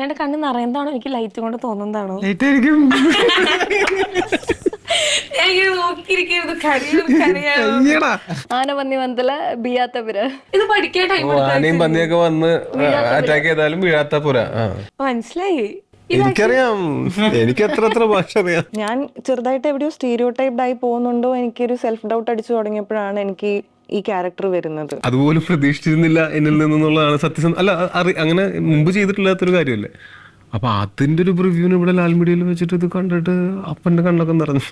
ചേട്ടൻ്റെ കണ്ണ് നിറയുന്നതാണോ എനിക്ക് ലൈറ്റ് കൊണ്ട് തോന്നുന്നതാണോ? ആനപന്നി വന്തല ബിയാത്ത പുര ഇത് പഠിക്കാൻ ടൈം ആനയും പന്നിയൊക്കെ വന്ന് അറ്റാക്ക് ചെയ്താലും വീഴാത്ത പുര. മനസ്സിലായി. എനിക്കറിയാം, എനിക്ക് എത്ര ഭാഷ അറിയാം. ഞാൻ ചെറുതായിട്ട് എവിടെയോ സ്റ്റീരിയോ ടൈപ്ഡ് ആയി പോകുന്നുണ്ടോ എനിക്കൊരു സെൽഫ് ഡൗട്ട് അടിച്ചു തുടങ്ങിയപ്പോഴാണ് എനിക്ക് ഈ ക്യാരക്ടർ വരുന്നത്. അതുപോലും പ്രതീക്ഷിച്ചിരുന്നില്ല എന്നിൽ നിന്നുള്ളതാണ് സത്യം. അല്ല, അങ്ങനെ മുമ്പ് ചെയ്തിട്ടില്ലാത്തൊരു കാര്യമല്ലേ. അപ്പൊ അതിന്റെ ഒരു പ്രിവ്യൂവിന് ഇവിടെ ലാൽ മീഡിയയിൽ വെച്ചിട്ട് ഇത് കണ്ടിട്ട് അപ്പന്റെ കണ്ണൊക്കെ നിറഞ്ഞു.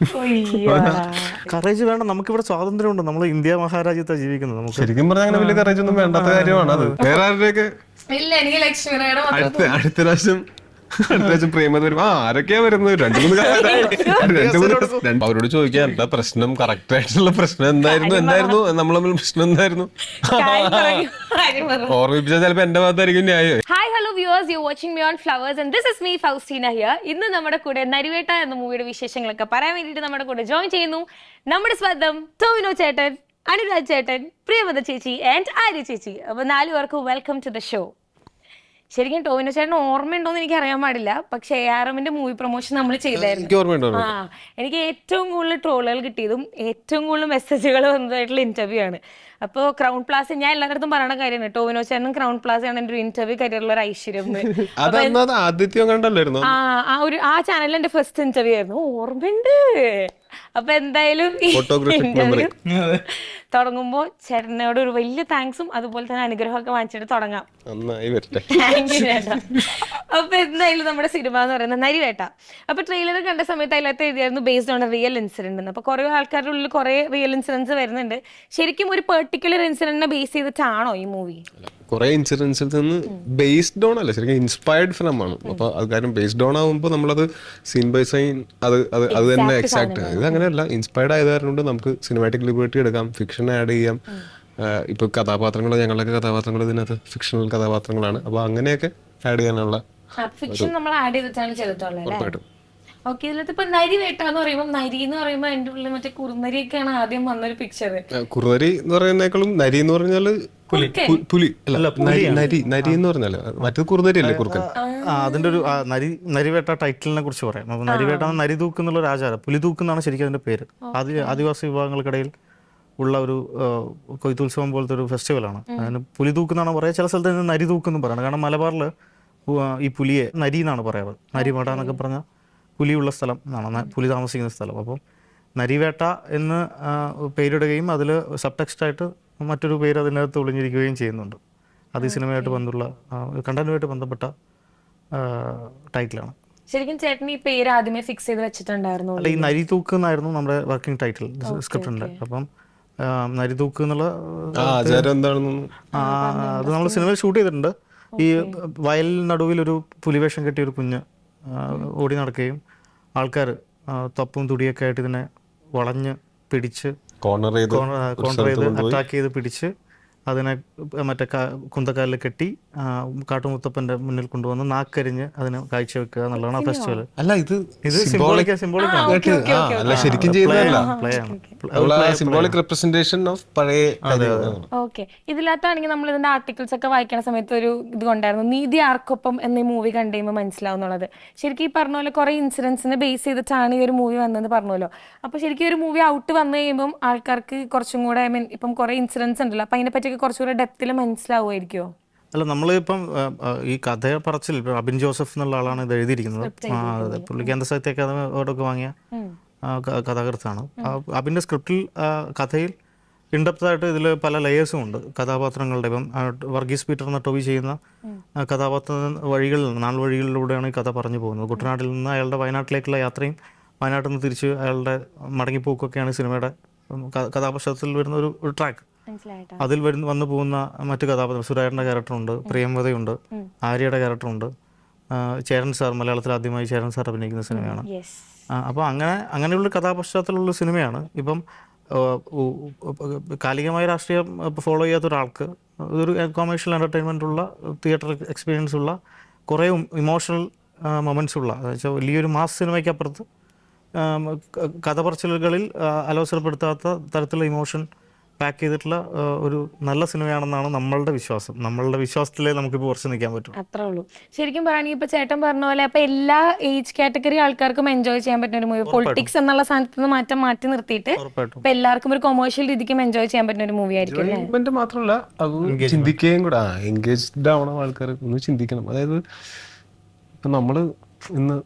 കറേജ് വേണ്ട, നമുക്കിവിടെ സ്വാതന്ത്ര്യമുണ്ട്. നമ്മൾ ഇന്ത്യ മഹാരാജ്യത്താണ് ജീവിക്കുന്നത്. നമുക്ക് ശരിക്കും പറഞ്ഞാൽ അങ്ങനെ വലിയ കറേജ് ഒന്നും വേണ്ടാത്ത കാര്യമാണ് അത്. വേറെ ആരുടെയൊക്കെ ഇല്ല, എനിക്ക് ലക്ഷ്മിയുടെ അടുത്ത പ്രാവശ്യം പ്രേമത വരും. ആരൊക്കെയാ വരുന്നത്? രണ്ടു മൂന്ന് അവരോട് ചോദിക്കാൻ എന്താ പ്രശ്നം, കറക്റ്റ് ആയിട്ടുള്ള പ്രശ്നം എന്തായിരുന്നു നമ്മൾ തമ്മിൽ പ്രശ്നം എന്തായിരുന്നു ഓർമ്മിപ്പിച്ചാൽ ചിലപ്പോ എന്റെ ഭാഗത്തായിരിക്കും ന്യായം. Hi hello viewers, you watching me on flowers and this is me Faustina here. ഇന്ന് നമ്മുടെ കൂടെ നരിവേട്ട എന്ന മൂവിയുടെ വിശേഷങ്ങളൊക്കെ പറയാൻ വേണ്ടിയിട്ട് നമ്മുടെ കൂടെ ജോയിൻ ചെയ്യുന്നു നമ്മുടെ സ്വന്തം ടോവിനോ ചേട്ടൻ, അനുരാജ് ചേട്ടൻ, പ്രിയമത ചേച്ചി ആൻഡ് ആര്യ ചേച്ചി. അപ്പൊ 4 പേർക്ക് വെൽക്കം ടു ദ ഷോ. ശരിക്കും ടോവിനോ ചേട്ടൻ ഓർമ്മയുണ്ടോന്ന് എനിക്ക് അറിയാൻ പാടില്ല, പക്ഷെ ARMന്റെ മൂവി പ്രൊമോഷൻ നമ്മൾ ചെയ്തായിരുന്നു. എനിക്ക് ഏറ്റവും കൂടുതൽ ട്രോളുകൾ കിട്ടിയതും ഏറ്റവും കൂടുതൽ മെസ്സേജുകൾ വന്നതായിട്ടുള്ള ഇന്റർവ്യൂ ആണ്. അപ്പോൾ ക്രൗൺ പ്ലാസ, ഞാൻ എല്ലായിടത്തും പറയണ കാര്യമാണ്, ടോവിനോ ചേട്ടനും ക്രൗൺ പ്ലാസയാണ് എൻ്റെ ഒരു ഇന്റർവ്യൂ കരിയറിലുള്ള ഒരു ഐശ്വര്യം. ആ ചാനലിൽ എൻ്റെ ഫസ്റ്റ് ഇന്റർവ്യൂ ആയിരുന്നു, ഓർമ്മയുണ്ട്. അപ്പൊ എന്തായാലും തുടങ്ങുമ്പോ ചേട്ടനോട് ഒരു വലിയ താങ്ക്സും അതുപോലെ തന്നെ അനുഗ്രഹമൊക്കെ വാങ്ങിച്ചിട്ട് തുടങ്ങാം. അപ്പൊ എന്തായാലും നമ്മുടെ സിനിമ എന്ന് പറയുന്നത് നരിവേട്ട. അപ്പൊ ട്രെയിലർ കണ്ട സമയത്ത് അതിനകത്ത് എഴുതിയായിരുന്നു ബേസ്ഡ് ഓൺ റിയൽ ഇൻസിഡന്റ് എന്ന്. അപ്പൊ കുറെ ആൾക്കാരുടെ ഉള്ളിൽ കുറെ റിയൽ ഇൻസിഡൻസ് വരുന്നുണ്ട്. ശരിക്കും ഒരു പെർട്ടിക്കുലർ ഇൻസിഡന്റിനെ ബേസ് ചെയ്തിട്ടാണോ ഈ മൂവി? കുറെ ഇൻസിഡൻസിൽ നിന്ന് ബേസ്ഡ് ഓൺ അല്ല, ശരിക്കും ഇൻസ്പയർഡ് ഫിലിം ആണ്. അപ്പൊ അത് കാര്യം ബേസ്ഡ് ഓൺ ആകുമ്പോൾ നമ്മളത് സീൻ ബൈ സീൻ അത് തന്നെ എക്സാക്ട്. ഇത് അങ്ങനെയല്ല, ഇൻസ്പയർഡ് ആയത് കാരണം നമുക്ക് സിനിമാറ്റിക് ലിബർട്ടി എടുക്കാം, ഫിക്ഷൻ ആഡ് ചെയ്യാം. ഇപ്പൊ കഥാപാത്രങ്ങൾ, ഞങ്ങളുടെയൊക്കെ കഥാപാത്രങ്ങൾ ഇതിനകത്ത് ഫിക്ഷണൽ കഥാപാത്രങ്ങളാണ്. അപ്പൊ അങ്ങനെയൊക്കെ ആഡ് ചെയ്യാനുള്ള ഫിക്ഷൻ നമ്മൾ ആഡ് ചെയ്തിട്ടാണ് ചെയ്തിട്ടുള്ളത്. ഓക്കെ, ഇതിനകത്ത് ഇപ്പൊ നരിവേട്ട എന്ന് പറയുമ്പോൾ, നരി എന്ന് പറയുമ്പോൾ എന്റെ ഉള്ളിൽ മറ്റേ കുറുനരിയൊക്കെയാണ് ആദ്യം വന്നൊരു പിക്ചർ. കുറുനരി എന്ന് പറയുന്നേക്കാളും നരി എന്ന് പറഞ്ഞാല് പുലി അല്ല, നരി എന്ന് പറഞ്ഞാല് മറ്റേത് കുറുനരി അല്ലേ, കുറുക്കൻ. അതിന്റെ ഒരു നരിവേട്ട ടൈറ്റിലിനെ കുറിച്ച് പറയാം. അപ്പൊ നരിവേട്ട നരി തൂക്കുന്നുള്ള ഒരു ആചാരം, പുലി തൂക്കുന്നാണ് ശരിക്കും അതിന്റെ പേര്. ആദിവാസി വിഭാഗങ്ങൾക്കിടയിൽ ഉള്ള ഒരു കൊയ്ത്തുത്സവം പോലത്തെ ഒരു ഫെസ്റ്റിവലാണ്. അതിന് പുലി തൂക്കുന്നാണ് പറയുക. ചില സ്ഥലത്ത് നിന്ന് നരി തൂക്കെന്നും പറയണം. കാരണം മലബാറിൽ ഈ പുലിയെ നരി എന്നാണ് പറയാറ്. നരിമട എന്നൊക്കെ പറഞ്ഞാൽ പുലിയുള്ള സ്ഥലം എന്നാണ്, പുലി താമസിക്കുന്ന സ്ഥലം. അപ്പം നരിവേട്ട എന്ന് പേരിടുകയും അതിൽ സബ് ടെക്സ്റ്റായിട്ട് മറ്റൊരു പേര് അതിനകത്ത് ഒളിഞ്ഞിരിക്കുകയും ചെയ്യുന്നുണ്ട്. അത് ഈ സിനിമയായിട്ട് ബന്ധമുള്ള കണ്ടന്റുമായിട്ട് ബന്ധപ്പെട്ട ടൈറ്റിലാണ്. ശരിക്കും ചേട്ടൻ ഈ പേര് ആദ്യമേ ഫിക്സ് ചെയ്ത് വെച്ചിട്ടുണ്ടായിരുന്നു? അല്ല, ഈ നരി തൂക്ക് എന്നായിരുന്നു നമ്മുടെ വർക്കിംഗ് ടൈറ്റിൽ സ്ക്രിപ്റ്റിൻ്റെ. അപ്പം നരി തൂക്ക് എന്നുള്ള അത് നമ്മൾ സിനിമയിൽ ഷൂട്ട് ചെയ്തിട്ടുണ്ട്. ഈ വയൽ നടുവിൽ ഒരു പുലിവേഷം കെട്ടിയ ഒരു കുഞ്ഞ് ഓടി നടക്കുകയും ആൾക്കാർ തൊപ്പും തുടിയൊക്കെ ആയിട്ട് ഇതിനെ വളഞ്ഞ് പിടിച്ച് കോർണർ ചെയ്ത് അറ്റാക്ക് ചെയ്ത് പിടിച്ച് അതിനെ മറ്റേ കുന്തക്കാലിൽ കെട്ടി കാട്ടുമുത്തപ്പന്റെ മുന്നിൽ കൊണ്ടുവന്ന് നാക്കരിഞ്ഞ് അതിനെ കാഴ്ചവെക്കുക എന്നുള്ളതാണ് ഫെസ്റ്റിവൽ. അല്ല, ഇത് സിംബോളിക് റെപ്രസെന്റേഷൻ ഓഫ് പഴയ. ഓക്കെ, ഇതിനകത്താണെങ്കിൽ നമ്മൾ ഇതിന്റെ ആർട്ടിക്കിൾസ് ഒക്കെ വായിക്കുന്ന സമയത്ത് ഒരു ഇത് കൊണ്ടായിരുന്നു, നീതി ആർക്കൊപ്പം എന്ന മൂവി കണ്ടുകഴിയുമ്പോൾ മനസ്സിലാവുന്നുള്ളത്. ശരിക്കും ഈ പറഞ്ഞ പോലെ കുറെ ഇൻസിഡൻസിനെ ബേസ് ചെയ്തിട്ടാണ് ഈ ഒരു മൂവി വന്നതെന്ന് പറഞ്ഞല്ലോ. അപ്പൊ ശരിക്കും ഒരു മൂവി ഔട്ട് വന്നു കഴിയുമ്പോൾ ആൾക്കാർക്ക് കുറച്ചും കൂടെ ഇപ്പം കുറെ ഇൻസിഡൻസ് ഉണ്ടല്ലോ, അപ്പൊ അതിനെ പറ്റി കുറച്ചുകൂടെ ഡെപ്തിൽ മനസ്സിലാവുമായിരിക്കുമോ? അല്ല, നമ്മളിപ്പം ഈ കഥ പറച്ചിൽ അബിൻ ജോസഫ് എന്നുള്ള ആളാണ് ഇത് എഴുതിയിരിക്കുന്നത്. പുള്ളി കേന്ദ്ര സാഹിത്യ അക്കാദമി അവാർഡൊക്കെ വാങ്ങിയ കഥാകൃത്താണ്. അബിൻ്റെ സ്ക്രിപ്റ്റിൽ കഥയിൽ ഇൻഡെപ്തായിട്ട് ഇതിൽ പല ലെയേഴ്സും ഉണ്ട് കഥാപാത്രങ്ങളുടെ. ഇപ്പം വർഗീസ് പീറ്റർ എന്ന ടോബി ചെയ്യുന്ന കഥാപാത്ര നാൾ വഴികളിലൂടെയാണ് ഈ കഥ പറഞ്ഞു പോകുന്നത്. കുട്ടനാട്ടിൽ നിന്ന് അയാളുടെ വയനാട്ടിലേക്കുള്ള യാത്രയും വയനാട്ടിൽ നിന്ന് തിരിച്ച് അയാളുടെ മടങ്ങിപ്പോക്കൊക്കെയാണ് സിനിമയുടെ കഥാപശ്ചാത്തലത്തിൽ വരുന്ന ഒരു ട്രാക്ക്. അതിൽ വന്നു പോകുന്ന മറ്റു കഥാപാത്രം, സുരായറിന്റെ ക്യാരക്ടറുണ്ട്, പ്രിയംവതയുണ്ട്, ആര്യയുടെ ക്യാരക്ടറുണ്ട്, ചേരൻ സാർ, മലയാളത്തിൽ ആദ്യമായി ചേരൻ സാർ അഭിനയിക്കുന്ന സിനിമയാണ്. അപ്പോൾ അങ്ങനെയുള്ള കഥാപശ്ചാത്തലമുള്ള സിനിമയാണ്. ഇപ്പം കാലികമായ രാഷ്ട്രീയം ഫോളോ ചെയ്യാത്ത ഒരാൾക്ക് ഇതൊരു കൊമേഴ്ഷ്യൽ എൻ്റർടൈൻമെൻ്റ് ഉള്ള തിയേറ്റർ എക്സ്പീരിയൻസ് ഉള്ള കുറേ ഇമോഷണൽ മൊമെൻറ്റ്സ് ഉള്ള, അതായത് വലിയൊരു മാസ് സിനിമയ്ക്കപ്പുറത്ത് കഥ പറച്ചിലുകളിൽ അലോസരപ്പെടുത്താത്ത തരത്തിലുള്ള ഇമോഷൻ പാക്ക് ചെയ്തിട്ടുള്ള ഒരു നല്ല സിനിമയാണെന്നാണ് നമ്മളുടെ വിശ്വാസം. നമ്മളുടെ വിശ്വാസത്തിലേ നമുക്കിപ്പോൾ കുറച്ച് നിൽക്കാൻ പറ്റും. അത്രേ ഉള്ളൂ. ശരിക്കും പറയുകയാണെങ്കിൽ ഇപ്പൊ ചേട്ടൻ പറഞ്ഞ പോലെ അപ്പൊ എല്ലാ ഏജ് കാറ്റഗറി ആൾക്കാർക്കും എൻജോയ് ചെയ്യാൻ പറ്റുന്ന ഒരു മൂവി, പൊളിറ്റിക്സ് എന്നുള്ള സ്ഥാനത്ത് നിന്ന് മാറ്റി നിർത്തിയിട്ട് ഉറപ്പായിട്ടും ഇപ്പൊ എല്ലാവർക്കും ഒരു കൊമേഴ്ഷ്യൽ രീതിക്കും എൻജോയ് ചെയ്യാൻ പറ്റുന്ന ഒരു മൂവി ആയിരിക്കും അല്ലേ? എൻജോയ്മെന്റ് മാത്രമല്ല, അത് ചിന്തിക്കുകയും കൂടെ, എൻഗേജ്ഡ് ആവണം ആൾക്കാർ, ഒന്ന് ചിന്തിക്കണം. അതായത് ഇപ്പം നമ്മൾ ഇന്ന്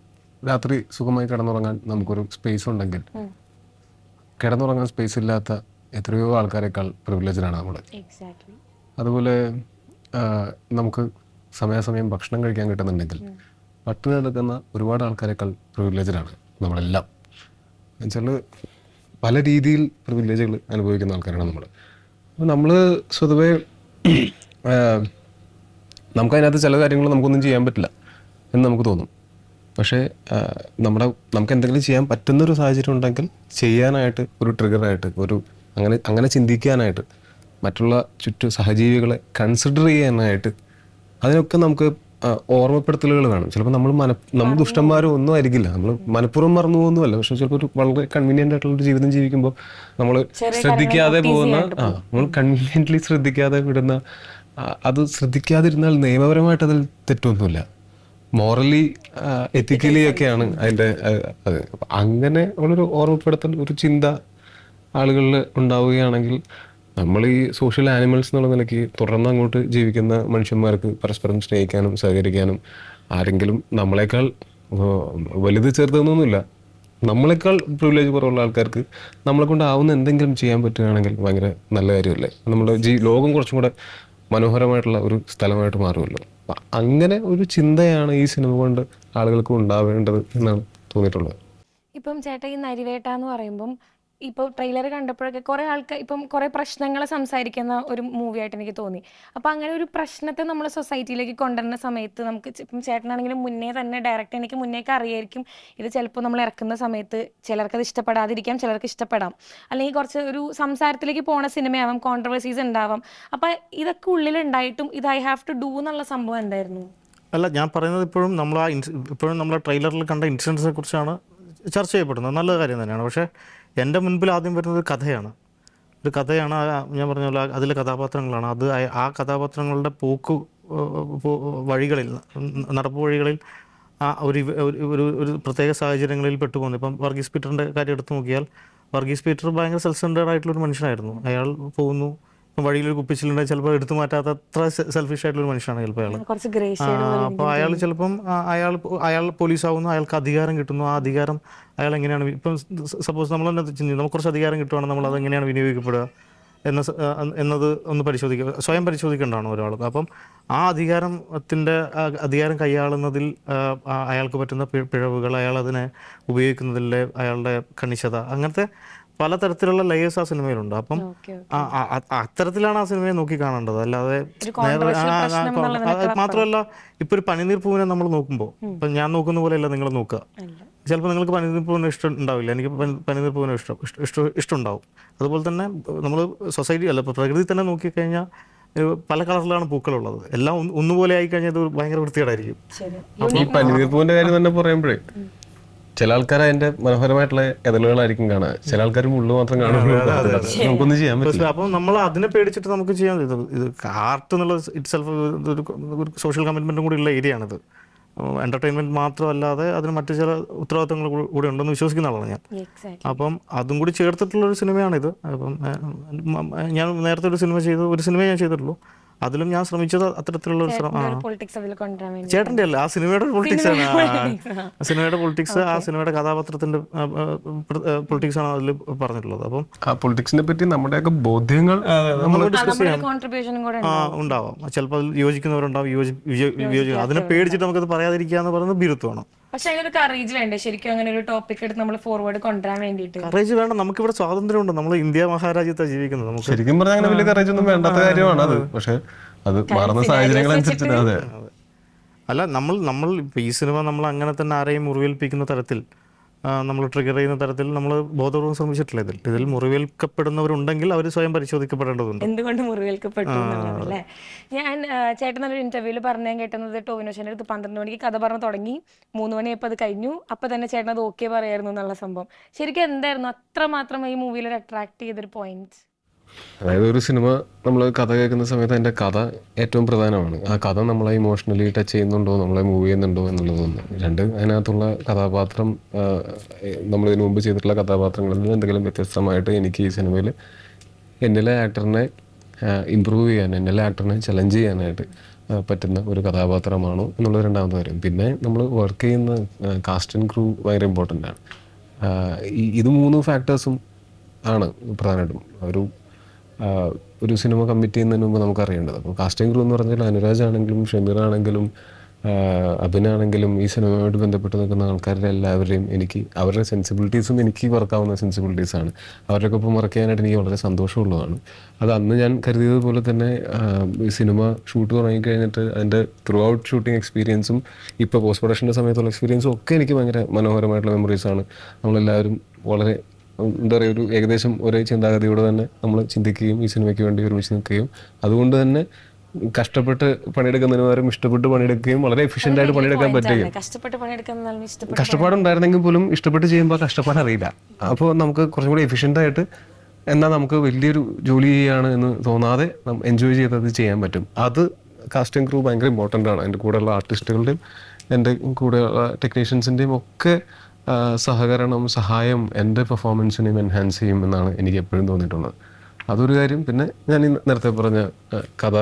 രാത്രി സുഖമായി കിടന്നുറങ്ങാൻ നമുക്കൊരു സ്പേസ് ഉണ്ടെങ്കിൽ, കിടന്നുറങ്ങാൻ സ്പേസ് ഇല്ലാത്ത എത്രയോ ആൾക്കാരെക്കാൾ പ്രിവിലേജാണ് നമ്മൾ. എക്സാക്ട്ലി. അതുപോലെ നമുക്ക് സമയാസമയം ഭക്ഷണം കഴിക്കാൻ കിട്ടുന്നുണ്ടെങ്കിൽ പട്ടിണി കിടക്കുന്ന ഒരുപാട് ആൾക്കാരെക്കാൾ പ്രിവിലേജാണ് നമ്മളെല്ലാം. എന്നുവെച്ചാൽ പല രീതിയിൽ പ്രിവിലേജുകൾ അനുഭവിക്കുന്ന ആൾക്കാരാണ് നമ്മൾ. അപ്പോൾ നമ്മൾ സ്വതവേ നമുക്കതിനകത്ത് ചില കാര്യങ്ങൾ നമുക്കൊന്നും ചെയ്യാൻ പറ്റില്ല എന്ന് നമുക്ക് തോന്നും. പക്ഷേ നമുക്ക് എന്തെങ്കിലും ചെയ്യാൻ പറ്റുന്നൊരു സാഹചര്യം ഉണ്ടെങ്കിൽ ചെയ്യാനായിട്ട് ഒരു ട്രിഗറായിട്ട്, അങ്ങനെ ചിന്തിക്കാനായിട്ട്, മറ്റുള്ള സഹജീവികളെ കൺസിഡർ ചെയ്യാനായിട്ട്, അതിനൊക്കെ നമുക്ക് ഓർമ്മപ്പെടുത്തലുകൾ വേണം. ചിലപ്പോൾ നമ്മൾ ദുഷ്ടന്മാരും ഒന്നും ആയിരിക്കില്ല, നമ്മൾ മനഃപൂർവ്വം മറന്നു പോകുന്നതല്ല. പക്ഷെ ചിലപ്പോൾ ഒരു വളരെ കൺവീനിയൻ്റ് ആയിട്ടുള്ള ഒരു ജീവിതം ജീവിക്കുമ്പോൾ നമ്മൾ ശ്രദ്ധിക്കാതെ പോകുന്ന, നമ്മൾ കൺവീനിയൻ്റ്ലി ശ്രദ്ധിക്കാതെ വിടുന്ന, അത് ശ്രദ്ധിക്കാതിരുന്നാൽ നിയമപരമായിട്ട് അതിൽ തെറ്റൊന്നുമില്ല, മോറലി എത്തിക്കലി ഒക്കെയാണ് അതിൻ്റെ അത്. അപ്പം അങ്ങനെ ഉള്ളൊരു ഓർമ്മപ്പെടുത്തൽ, ഒരു ചിന്ത ആളുകളിൽ ഉണ്ടാവുകയാണെങ്കിൽ നമ്മൾ ഈ സോഷ്യൽ ആനിമൽസ് എന്നുള്ള നിലയ്ക്ക് തുടർന്ന് അങ്ങോട്ട് ജീവിക്കുന്ന മനുഷ്യന്മാർക്ക് പരസ്പരം സ്നേഹിക്കാനും സഹകരിക്കാനും, ആരെങ്കിലും നമ്മളെക്കാൾ വലുത് ചേർത്തതൊന്നുമില്ല, നമ്മളെക്കാൾ പ്രിവിലേജ് കുറവുള്ള ആൾക്കാർക്ക് നമ്മളെ കൊണ്ടാവുന്ന എന്തെങ്കിലും ചെയ്യാൻ പറ്റുകയാണെങ്കിൽ ഭയങ്കര നല്ല കാര്യമല്ലേ? നമ്മുടെ ലോകം കുറച്ചും കൂടെ മനോഹരമായിട്ടുള്ള ഒരു സ്ഥലമായിട്ട് മാറുമല്ലോ. അപ്പം അങ്ങനെ ഒരു ചിന്തയാണ് ഈ സിനിമ കൊണ്ട് ആളുകൾക്ക് ഉണ്ടാവേണ്ടത് എന്നാണ് തോന്നിയിട്ടുള്ളത്. ഇപ്പം ചേട്ടാ ഈ നരിവേട്ട എന്ന് പറയുമ്പം ഇപ്പോൾ ട്രെയിലർ കണ്ടപ്പോഴൊക്കെ കുറേ ആൾക്കാർ ഇപ്പം കുറേ പ്രശ്നങ്ങൾ സംസാരിക്കുന്ന ഒരു മൂവി ആയിട്ട് എനിക്ക് തോന്നി. അപ്പം അങ്ങനെ ഒരു പ്രശ്നത്തെ നമ്മൾ സൊസൈറ്റിയിലേക്ക് കൊണ്ടുവരുന്ന സമയത്ത് നമുക്ക് ഇപ്പം ചേട്ടനാണെങ്കിലും മുന്നേ തന്നെ ഡയറക്റ്റ് എനിക്ക് മുന്നേയൊക്കെ അറിയായിരിക്കും ഇത് ചിലപ്പോൾ നമ്മൾ ഇറക്കുന്ന സമയത്ത് ചിലർക്ക് അത് ഇഷ്ടപ്പെടാതിരിക്കാം, ചിലർക്ക് ഇഷ്ടപ്പെടാം, അല്ലെങ്കിൽ കുറച്ച് ഒരു സംസാരത്തിലേക്ക് പോണ സിനിമയാവാം, കോൺട്രവേഴ്സീസ് ഉണ്ടാവാം. അപ്പം ഇതൊക്കെ ഉള്ളിലുണ്ടായിട്ടും ഇത് ഐ ഹാവ് ടു ഡു എന്നുള്ള സംഭവം എന്തായിരുന്നു? അല്ല, ഞാൻ പറയുന്നത് ഇപ്പോഴും നമ്മൾ ട്രെയിലറിൽ കണ്ട ഇൻസിഡൻസിനെ കുറിച്ചാണ് ചർച്ച ചെയ്യപ്പെടുന്നത്. നല്ല കാര്യം തന്നെയാണ്. പക്ഷേ എൻ്റെ മുൻപിൽ ആദ്യം വരുന്നത് കഥയാണ്. ഞാൻ പറഞ്ഞ പോലെ അതിലെ കഥാപാത്രങ്ങളാണ്. ആ കഥാപാത്രങ്ങളുടെ വഴികളിൽ, നടപ്പ് വഴികളിൽ ഒരു പ്രത്യേക സാഹചര്യങ്ങളിൽ പെട്ടുപോകുന്നു. ഇപ്പം വർഗീസ് പീറ്ററിൻ്റെ കാര്യം എടുത്തു നോക്കിയാൽ, വർഗീസ് പീറ്റർ ഭയങ്കര സെൽഫ് സെൻറ്റേർഡ് ആയിട്ടുള്ളൊരു മനുഷ്യനായിരുന്നു. അയാൾ പോകുന്നു, വഴിയിലൊരു കുപ്പിച്ചിലുണ്ടെങ്കിൽ ചിലപ്പോൾ എടുത്തു മാറ്റാത്ത അത്ര സെൽഫിഷ് ആയിട്ടുള്ള ഒരു മനുഷ്യനാണ് ചിലപ്പോൾ അയാൾ. അപ്പോൾ അയാൾ ചിലപ്പം അയാൾ പോലീസാവുന്നു, അയാൾക്ക് അധികാരം കിട്ടുന്നു. ആ അധികാരം അയാൾ എങ്ങനെയാണ്, ഇപ്പം സപ്പോസ് നമ്മൾ തന്നെ ചിന്തിക്കും, നമുക്ക് കുറച്ച് അധികാരം കിട്ടുവാണെങ്കിൽ നമ്മൾ അതെങ്ങനെയാണ് വിനിയോഗിക്കപ്പെടുക എന്നത് ഒന്ന് സ്വയം പരിശോധിക്കേണ്ടതാണ് ഒരാൾക്ക്. അപ്പം ആ അധികാരം കൈയാളുന്നതിൽ അയാൾക്ക് പറ്റുന്ന പിഴവുകൾ, അയാൾ അതിനെ ഉപയോഗിക്കുന്നതിലെ അയാളുടെ കണിശത, അങ്ങനത്തെ പലതരത്തിലുള്ള ലെയേഴ്സ് ആ സിനിമയിലുണ്ട്. അപ്പം അത്തരത്തിലാണ് ആ സിനിമയെ നോക്കി കാണേണ്ടത്. അല്ലാതെ മാത്രമല്ല, ഇപ്പൊ ഒരു പനിനീർ പൂവിനെ നമ്മൾ നോക്കുമ്പോൾ, ഇപ്പൊ ഞാൻ നോക്കുന്ന പോലെയല്ല നിങ്ങൾ നോക്കുക. ചിലപ്പോൾ നിങ്ങൾക്ക് പനിനീർ പൂവിന് ഇഷ്ടം ഉണ്ടാവില്ല, എനിക്ക് പനിനീർ പൂവിന് ഇഷ്ടമുണ്ടാവും. അതുപോലെ തന്നെ നമ്മൾ സൊസൈറ്റി അല്ല, ഇപ്പോൾ പ്രകൃതി തന്നെ നോക്കിക്കഴിഞ്ഞാൽ പല കളറിലാണ് പൂക്കളുള്ളത്. എല്ലാം ഒന്നുപോലെ ആയിക്കഴിഞ്ഞാൽ ഇത് ഭയങ്കര വൃത്തികേടായിരിക്കും. ഈ പനിനീർ പൂവിന്റെ കാര്യം തന്നെ പറയുമ്പോഴേ, ചില ആൾക്കാർ അതിന്റെ മനോഹരമായിട്ടുള്ള എതളുകളായിരിക്കും കാണുക, ചില ആൾക്കാർ മുള്ളു മാത്രം കാണുമ്പോൾ നമുക്കൊന്നും ചെയ്യാൻ പറ്റില്ല. അപ്പം നമ്മൾ അതിനെ പേടിച്ചിട്ട് നമുക്ക് ചെയ്യാൻ ഇത് ആർട്ട് എന്നുള്ള ഇറ്റ്സെൽഫ് ഒരു സോഷ്യൽ കമ്മിറ്റ്മെന്റും കൂടി ഉള്ള ഏരിയ ആണിത്. എന്റർടൈൻമെന്റ് മാത്രമല്ലാതെ അതിന് മറ്റു ചില ഉത്തരവാദിത്തങ്ങൾ കൂടി ഉണ്ടെന്ന് വിശ്വസിക്കുന്ന ആളാണ് ഞാൻ. അപ്പം അതും കൂടി ചേർത്തിട്ടുള്ളൊരു സിനിമയാണിത്. അപ്പം ഞാൻ നേരത്തെ ഒരു സിനിമ ഞാൻ ചെയ്തിട്ടുള്ളൂ. അതിലും ഞാൻ ശ്രമിച്ചത് അത്തരത്തിലുള്ള ഒരു ചേട്ടൻ്റെ അല്ല, ആ സിനിമയുടെ പൊളിറ്റിക്സ് ആണ്. സിനിമയുടെ പൊളിറ്റിക്സ്, ആ സിനിമയുടെ കഥാപാത്രത്തിന്റെ പൊളിറ്റിക്സ് ആണ് അതിൽ പറഞ്ഞിട്ടുള്ളത്. അപ്പം ആ പൊളിറ്റിക്സിനെ പറ്റി നമ്മുടെയൊക്കെ ബോധ്യങ്ങൾ നമ്മൾ ഡിസ്കസ് ചെയ്യാം, ഉണ്ടാവാം. ചിലപ്പോൾ അതിൽ യോജിക്കുന്നവരുണ്ടാവും, അതിനെ പേടിച്ചിട്ട് നമുക്കത് പറയാതിരിക്കാന്ന് പറയുന്നത് ഭീരുത്വമാണ്. പക്ഷെ അങ്ങനെ ഒരു കറേജ് വേണ്ടേ ശരിക്കും അങ്ങനെ ഒരു ടോപ്പിക് എടുത്ത് നമ്മൾ ഫോർവേഡ് കൊണ്ടുവരാൻ വേണ്ടിയിട്ട്? കറേജ് വേണ്ട, നമുക്കിവിടെ സ്വാതന്ത്ര്യമുണ്ട്, നമ്മൾ ഇന്ത്യ മഹാരാജ്യത്താണ് ജീവിക്കുന്നത്. നമുക്ക് ശരിക്കും പറഞ്ഞാൽ അങ്ങനെ വലിയ കറേജ് ഒന്നും വേണ്ടാത്ത കാര്യമാണ് അത്. പക്ഷെ അത് മാറുന്ന സാഹചര്യങ്ങൾ അനുസരിച്ചിട്ട്. അതെ, അല്ല, നമ്മൾ ഈ സിനിമ നമ്മൾ അങ്ങനെ തന്നെ ആരെയും മുറിവേൽപ്പിക്കുന്ന തരത്തിൽ, നമ്മൾ ട്രിഗർ ചെയ്യുന്ന തരത്തിൽ നമ്മൾ ബോധപൂർവ്വം ശ്രമിച്ചിട്ടില്ല. ഇതിൽ മുറിവേൽക്കപ്പെടുന്നവരുണ്ടെങ്കിൽ അവർ സ്വയം പരിശോധിക്കപ്പെടേണ്ടതുണ്ട്. എന്തുകൊണ്ട് മുറിവേൽക്കപ്പെട്ടു എന്നുള്ളതല്ലേ? ഞാൻ ചേട്ടൻ നല്ലൊരു ഇന്റർവ്യൂവിൽ പറഞ്ഞാൽ കേട്ടുന്നത്, ടോവിനോ ചേട്ടൻ്റെ അടുത്ത് 12 മണിക്ക് കഥ പറഞ്ഞു തുടങ്ങി, 3 മണിയപ്പോൾ അത് കഴിഞ്ഞു, അപ്പം തന്നെ ചേട്ടൻ അത് ഓക്കെ പറയായിരുന്നു എന്നുള്ള സംഭവം ശരിക്കും എന്തായിരുന്നു അത്രമാത്രം ഈ മൂവിയിൽ ഒരു അട്രാക്ട് ചെയ്തൊരു പോയിന്റ്? അതായത് ഒരു സിനിമ നമ്മൾ കഥ കേൾക്കുന്ന സമയത്ത് അതിൻ്റെ കഥ ഏറ്റവും പ്രധാനമാണ്. ആ കഥ നമ്മളെ ഇമോഷണലി ടച്ച് ചെയ്യുന്നുണ്ടോ, നമ്മളെ മൂവ് ചെയ്യുന്നുണ്ടോ എന്നുള്ളതൊന്ന്. രണ്ട്, അതിനകത്തുള്ള കഥാപാത്രം നമ്മൾ ഇതിനു മുമ്പ് ചെയ്തിട്ടുള്ള കഥാപാത്രങ്ങളിൽ നിന്ന് എന്തെങ്കിലും വ്യത്യസ്തമായിട്ട് എനിക്ക് ഈ സിനിമയിൽ എന്നിലെ ആക്ടറിനെ ഇമ്പ്രൂവ് ചെയ്യാൻ, എന്നിലെ ആക്ടറിനെ ചലഞ്ച് ചെയ്യാനായിട്ട് പറ്റുന്ന ഒരു കഥാപാത്രമാണോ എന്നുള്ളത് രണ്ടാമത്തെ കാര്യം. പിന്നെ നമ്മൾ വർക്ക് ചെയ്യുന്ന കാസ്റ്റ് ആൻഡ് ക്രൂ ഭയങ്കര ഇമ്പോർട്ടൻ്റ് ആണ്. ഇത് 3 ഫാക്ടേഴ്സും ആണ് പ്രധാനമായിട്ടും ഒരു സിനിമ കമ്മിറ്റ് ചെയ്യുന്നതിന് മുമ്പ് നമുക്ക് അറിയേണ്ടത്. അപ്പോൾ കാസ്റ്റിംഗ് ക്രൂ എന്ന് പറഞ്ഞാൽ അനുരാജ് ആണെങ്കിലും ഷമീർ ആണെങ്കിലും അഭിനാണെങ്കിലും ഈ സിനിമയുമായിട്ട് ബന്ധപ്പെട്ട് നിൽക്കുന്ന ആൾക്കാരുടെ എല്ലാവരെയും എനിക്ക് അവരുടെ സെൻസിബിലിറ്റീസും എനിക്ക് വർക്കാവുന്ന സെൻസിബിലിറ്റീസാണ്. അവരുടെയൊക്കെ ഒപ്പം വർക്ക് ചെയ്യാനായിട്ട് എനിക്ക് വളരെ സന്തോഷമുള്ളതാണ്. അത് അന്ന് ഞാൻ കരുതിയതുപോലെ തന്നെ ഈ സിനിമ ഷൂട്ട് തുടങ്ങിക്കഴിഞ്ഞിട്ട് അതിൻ്റെ ത്രൂ ഔട്ട് ഷൂട്ടിംഗ് എക്സ്പീരിയൻസും ഇപ്പോൾ പോസ്റ്റ് പ്രൊഡക്ഷൻ്റെ സമയത്തുള്ള എക്സ്പീരിയൻസും ഒക്കെ എനിക്ക് ഭയങ്കര മനോഹരമായിട്ടുള്ള മെമ്മറീസാണ്. നമ്മളെല്ലാവരും വളരെ എന്താ പറയുക, ഒരു ഏകദേശം ഒരേ ചിന്താഗതിയോടെ തന്നെ നമ്മൾ ചിന്തിക്കുകയും ഈ സിനിമയ്ക്ക് വേണ്ടി ഒരുമിച്ച് നിൽക്കുകയും അതുകൊണ്ട് തന്നെ കഷ്ടപ്പെട്ട് പണിയെടുക്കുന്നതിന് പകരം ഇഷ്ടപ്പെട്ട് പണിയെടുക്കുകയും വളരെ എഫിഷ്യൻ്റ് ആയിട്ട് പണിയെടുക്കാൻ പറ്റുകയും. കഷ്ടപ്പാടുണ്ടായിരുന്നെങ്കിൽ പോലും ഇഷ്ടപ്പെട്ട് ചെയ്യുമ്പോൾ കഷ്ടപ്പാട് അറിയില്ല. അപ്പോൾ നമുക്ക് കുറച്ചും കൂടി എഫിഷ്യൻ്റ് ആയിട്ട്, എന്നാൽ നമുക്ക് വലിയൊരു ജോലി ചെയ്യുകയാണ് എന്ന് തോന്നാതെ എൻജോയ് ചെയ്തത് ചെയ്യാൻ പറ്റും. അത് കാസ്റ്റിംഗ് ക്രൂ ഭയങ്കര ഇമ്പോർട്ടൻ്റ് ആണ്. എൻ്റെ കൂടെയുള്ള ആർട്ടിസ്റ്റുകളുടെയും എൻ്റെ കൂടെയുള്ള ടെക്നീഷ്യൻസിൻ്റെയും ഒക്കെ സഹകരണം, സഹായം എൻ്റെ പെർഫോമൻസിനെയും എൻഹാൻസ് ചെയ്യും എന്നാണ് എനിക്ക് എപ്പോഴും തോന്നിയിട്ടുള്ളത്. അതൊരു കാര്യം. പിന്നെ ഞാൻ ഈ നേരത്തെ പറഞ്ഞ കഥ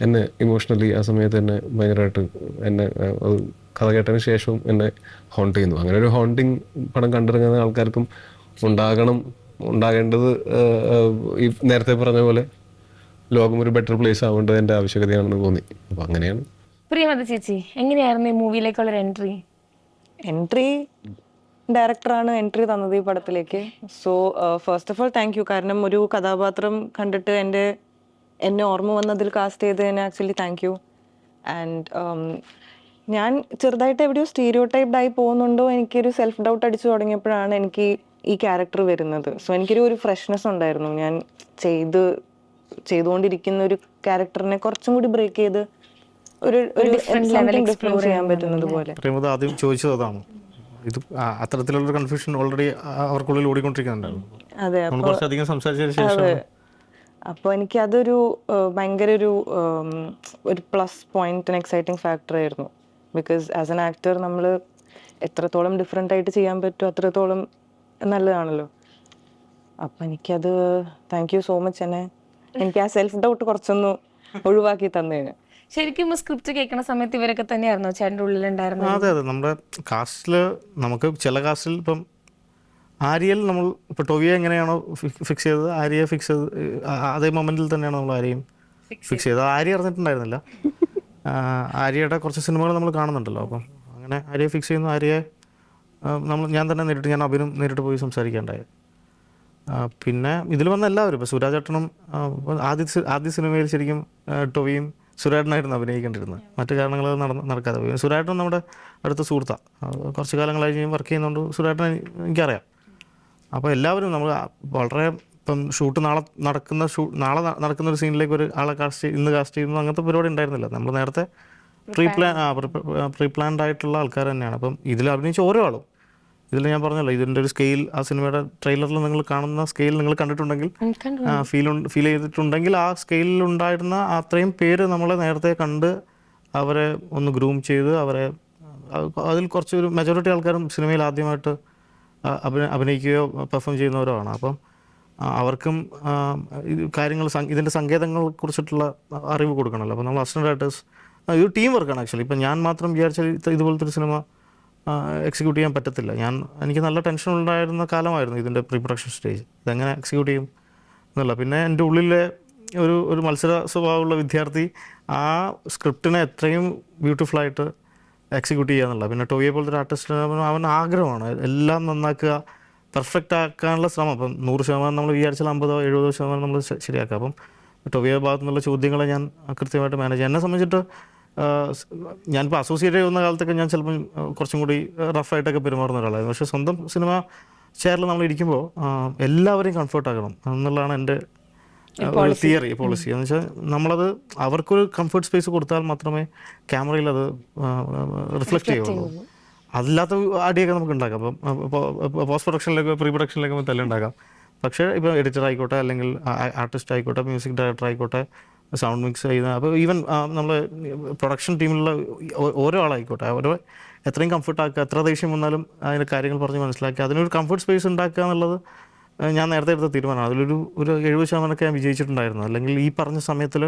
എന്നെ ഇമോഷണലി ആ സമയത്ത് എന്നെ ഭയങ്കരമായിട്ട് കഥ കേട്ടതിന് ശേഷവും എന്നെ ഹോണ്ട് ചെയ്യുന്നു. അങ്ങനെ ഒരു ഹോണ്ടിങ് പടം കണ്ടിറങ്ങുന്ന ആൾക്കാർക്കും ഉണ്ടാകേണ്ടത് ഈ നേരത്തെ പറഞ്ഞ പോലെ ലോകം ഒരു ബെറ്റർ പ്ലേസ് ആവേണ്ടത് എൻ്റെ ആവശ്യകതയാണെന്ന് തോന്നി. അപ്പം അങ്ങനെയാണ്. പ്രിയമത ചേച്ചി, എങ്ങനെയായിരുന്നു ഈ മൂവിയിലേക്കുള്ള എൻട്രി? ഡയറക്ടറാണ് എൻട്രി തന്നത് ഈ പടത്തിലേക്ക്. So first of all thank you. കാരണം ഒരു കഥാപാത്രം കണ്ടിട്ട് എന്നെ ഓർമ്മ വന്നതിൽ കാസ്റ്റ് ചെയ്തതിന് ആക്ച്വലി താങ്ക് യു. ആൻഡ് ഞാൻ ചെറുതായിട്ട് എവിടെയോ സ്റ്റീരിയോ ടൈപ്ഡ് ആയി പോകുന്നുണ്ടോ, എനിക്കൊരു സെൽഫ് ഡൗട്ട് അടിച്ചു തുടങ്ങിയപ്പോഴാണ് എനിക്ക് ഈ ക്യാരക്ടർ വരുന്നത്. സോ എനിക്കൊരു ഫ്രഷ്നെസ് ഉണ്ടായിരുന്നു. ഞാൻ ചെയ്തുകൊണ്ടിരിക്കുന്ന ഒരു ക്യാരക്ടറിനെ കുറച്ചും കൂടി ബ്രേക്ക് ചെയ്ത് ഒരു ഡിഫറൻസ് ചെയ്യാൻ പറ്റുന്നത് പോലെ. ആദ്യം ചോദിച്ചത് അതാണ്. ഇത് അത്തരത്തിലുള്ള കൺഫ്യൂഷൻ ഓൾറെഡി അവർക്കുള്ളിൽ ഓടിക്കൊണ്ടിരിക്കുന്നുണ്ടായിരുന്നു. അതെ, കുറച്ചധികം സംസാരിച്ചതിന് ശേഷം അപ്പോൾ എനിക്ക് അതൊരു ഭയങ്കര ഒരു പ്ലസ് പോയിന്റ്, എക്സൈറ്റിംഗ് ഫാക്ടർ ആയിരുന്നു. ബിക്കോസ് ആസ് എൻ ആക്ടർ നമ്മൾ എത്രത്തോളം ഡിഫറെൻ്റ് ആയിട്ട് ചെയ്യാൻ പറ്റുമോ അത്രത്തോളം നല്ലതാണല്ലോ. അപ്പം എനിക്കത് താങ്ക് യു സോ മച്ച്. എനിക്ക് ആ സെൽഫ് ഡൗട്ട് കുറച്ചൊന്ന് ഒഴിവാക്കി തന്നേന്. ശരിക്കും സ്ക്രിപ്റ്റ് കേൾക്കുന്ന സമയത്ത് ഇവരൊക്കെ തന്നെയായിരുന്നു ചേട്ടൻ്റെ ഉള്ളിലുണ്ടായിരുന്നത്? അതെ, നമ്മുടെ കാസ്റ്റിൽ നമുക്ക് ചില കാസ്റ്റിൽ ഇപ്പം ആര്യയിൽ നമ്മൾ ഇപ്പോൾ ടൊവിയെ എങ്ങനെയാണോ ഫിക്സ് ചെയ്തത്, ആര്യയെ ഫിക്സ് ചെയ്ത് അതേ മൊമെൻറ്റിൽ തന്നെയാണ് നമ്മൾ ആര്യയും ഫിക്സ് ചെയ്തത്. ആര്യ അറിഞ്ഞിട്ടുണ്ടായിരുന്നില്ല. ആര്യയുടെ കുറച്ച് സിനിമകൾ നമ്മൾ കാണുന്നുണ്ടല്ലോ. അപ്പം അങ്ങനെ ആര്യയെ ഫിക്സ് ചെയ്യുന്നു. ആര്യയെ ഞാൻ അഭിനും നേരിട്ട് പോയി സംസാരിക്കേണ്ടായത്. പിന്നെ ഇതിൽ വന്ന എല്ലാവരും, ഇപ്പോൾ സുരാജേട്ടനും ആദ്യ സിനിമയിൽ ശരിക്കും ടൊവിയും സുരാട്ടനായിരുന്നു അഭിനയിക്കേണ്ടിരുന്നത്. മറ്റു കാരണങ്ങൾ നടക്കാതെ പോയി. സുരാട്ടൻ നമ്മുടെ അടുത്ത സുഹൃത്താണ്. കുറച്ച് കാലങ്ങളായി ഞാൻ വർക്ക് ചെയ്യുന്നതുകൊണ്ട് സുരാട്ടൻ എനിക്കറിയാം. അപ്പോൾ എല്ലാവരും നമ്മൾ വളരെ ഇപ്പം നാളെ നടക്കുന്ന ഒരു സീനിലേക്ക് ഒരു ആളെ ഇന്ന് കാസ്റ്റ് ചെയ്യുന്നു അങ്ങനത്തെ പരിപാടി ഉണ്ടായിരുന്നില്ല. നമ്മൾ നേരത്തെ പ്രീ പ്ലാൻഡ് ആയിട്ടുള്ള ആൾക്കാർ തന്നെയാണ്. അപ്പം ഇതിൽ അഭിനയിച്ച ഓരോ ആളും, ഇതിൽ ഞാൻ പറഞ്ഞല്ലോ, ഇതിൻ്റെ ഒരു സ്കെയിൽ ആ സിനിമയുടെ ട്രെയിലറിൽ നിങ്ങൾ കാണുന്ന സ്കെയിൽ നിങ്ങൾ കണ്ടിട്ടുണ്ടെങ്കിൽ, ഫീൽ ചെയ്തിട്ടുണ്ടെങ്കിൽ ആ സ്കെയിലിൽ ഉണ്ടായിരുന്ന അത്രയും പേര് നമ്മളെ നേരത്തെ കണ്ട് അവരെ ഒന്ന് ഗ്രൂം ചെയ്ത് അതിൽ കുറച്ചൊരു മെജോറിറ്റി ആൾക്കാരും സിനിമയിൽ ആദ്യമായിട്ട് അഭിനയിക്കുകയോ പെർഫോം ചെയ്യുന്നവരോ ആണ്. അപ്പം അവർക്കും ഇതിൻ്റെ സങ്കേതങ്ങളെ കുറിച്ചിട്ടുള്ള അറിവ് കൊടുക്കണമല്ലോ. അപ്പോൾ നമ്മൾ അസിസ്റ്റൻ്റ് ഡയറക്ടേഴ്സ് ഒരു ടീം വർക്കാണ് ആക്ച്വലി. ഇപ്പം ഞാൻ മാത്രം വിചാരിച്ചാൽ ഇതുപോലത്തെ ഒരു സിനിമ എക്സിക്യൂട്ട് ചെയ്യാൻ പറ്റത്തില്ല. എനിക്ക് നല്ല ടെൻഷൻ ഉണ്ടായിരുന്ന കാലമായിരുന്നു ഇതിൻ്റെ പ്രീ പ്രൊഡക്ഷൻ സ്റ്റേജ്. ഇതെങ്ങനെ എക്സിക്യൂട്ട് ചെയ്യും എന്നല്ല. പിന്നെ എൻ്റെ ഉള്ളിലെ ഒരു മത്സര സ്വഭാവമുള്ള വിദ്യാർത്ഥി ആ സ്ക്രിപ്റ്റിനെ എത്രയും ബ്യൂട്ടിഫുള്ളായിട്ട് എക്സിക്യൂട്ട് ചെയ്യുക എന്നുള്ള. പിന്നെ ടൊവിയെ പോലത്തെ ഒരു ആർട്ടിസ്റ്റിന് അവൻ ആഗ്രഹമാണ് എല്ലാം നന്നാക്കുക, പെർഫെക്റ്റ് ആക്കാനുള്ള ശ്രമം. അപ്പം 100% നമ്മൾ വിചാരിച്ചാൽ 50-70% നമ്മൾ ശരിയാക്കുക. അപ്പം ടൊവിയുടെ ഭാഗത്തു നിന്നുള്ള ചോദ്യങ്ങളെ ഞാൻ കൃത്യമായിട്ട് മാനേജ് ചെയ്യാം. എന്നെ സംബന്ധിച്ചിട്ട് ഞാനിപ്പോൾ അസോസിയേറ്റ് ചെയ്യുന്ന കാലത്തൊക്കെ ഞാൻ ചിലപ്പം കുറച്ചും കൂടി റഫായിട്ടൊക്കെ പെരുമാറുന്ന ഒരാളായിരുന്നു. പക്ഷേ സ്വന്തം സിനിമ ചെയറിൽ നമ്മൾ ഇരിക്കുമ്പോൾ എല്ലാവരെയും കംഫർട്ട് ആക്കണം എന്നുള്ളതാണ് എൻ്റെ ഒരു തിയറി, പോളിസി. എന്ന് വെച്ചാൽ നമ്മളത് അവർക്കൊരു കംഫർട്ട് സ്പേസ് കൊടുത്താൽ മാത്രമേ ക്യാമറയിൽ അത് റിഫ്ലക്റ്റ് ചെയ്യുള്ളൂ. അതില്ലാത്ത അടിയൊക്കെ നമുക്ക് ഉണ്ടാക്കാം. അപ്പം പോസ്റ്റ് പ്രൊഡക്ഷനിലേക്ക് പ്രീ പ്രൊഡക്ഷനിലേക്ക് തല്ലുണ്ടാക്കാം. പക്ഷേ ഇപ്പോൾ എഡിറ്റർ ആയിക്കോട്ടെ, അല്ലെങ്കിൽ ആർട്ടിസ്റ്റ് ആയിക്കോട്ടെ, മ്യൂസിക് ഡയറക്ടർ ആയിക്കോട്ടെ, സൗണ്ട് മിക്സ് ചെയ്യുന്ന, അപ്പോൾ ഈവൻ നമ്മൾ പ്രൊഡക്ഷൻ ടീമിലുള്ള ഓരോ ആളായിക്കോട്ടെ, ഓരോ എത്രയും കംഫർട്ടാക്കുക, എത്ര ദേഷ്യം വന്നാലും അതിൻ്റെ കാര്യങ്ങൾ പറഞ്ഞ് മനസ്സിലാക്കി അതിനൊരു കംഫർട്ട് സ്പേസ് ഉണ്ടാക്കുക എന്നുള്ളത് ഞാൻ നേരത്തെ എടുത്ത തീരുമാനമാണ്. അതിലൊരു 70% ഞാൻ വിജയിച്ചിട്ടുണ്ടായിരുന്നു. അല്ലെങ്കിൽ ഈ പറഞ്ഞ സമയത്തിൽ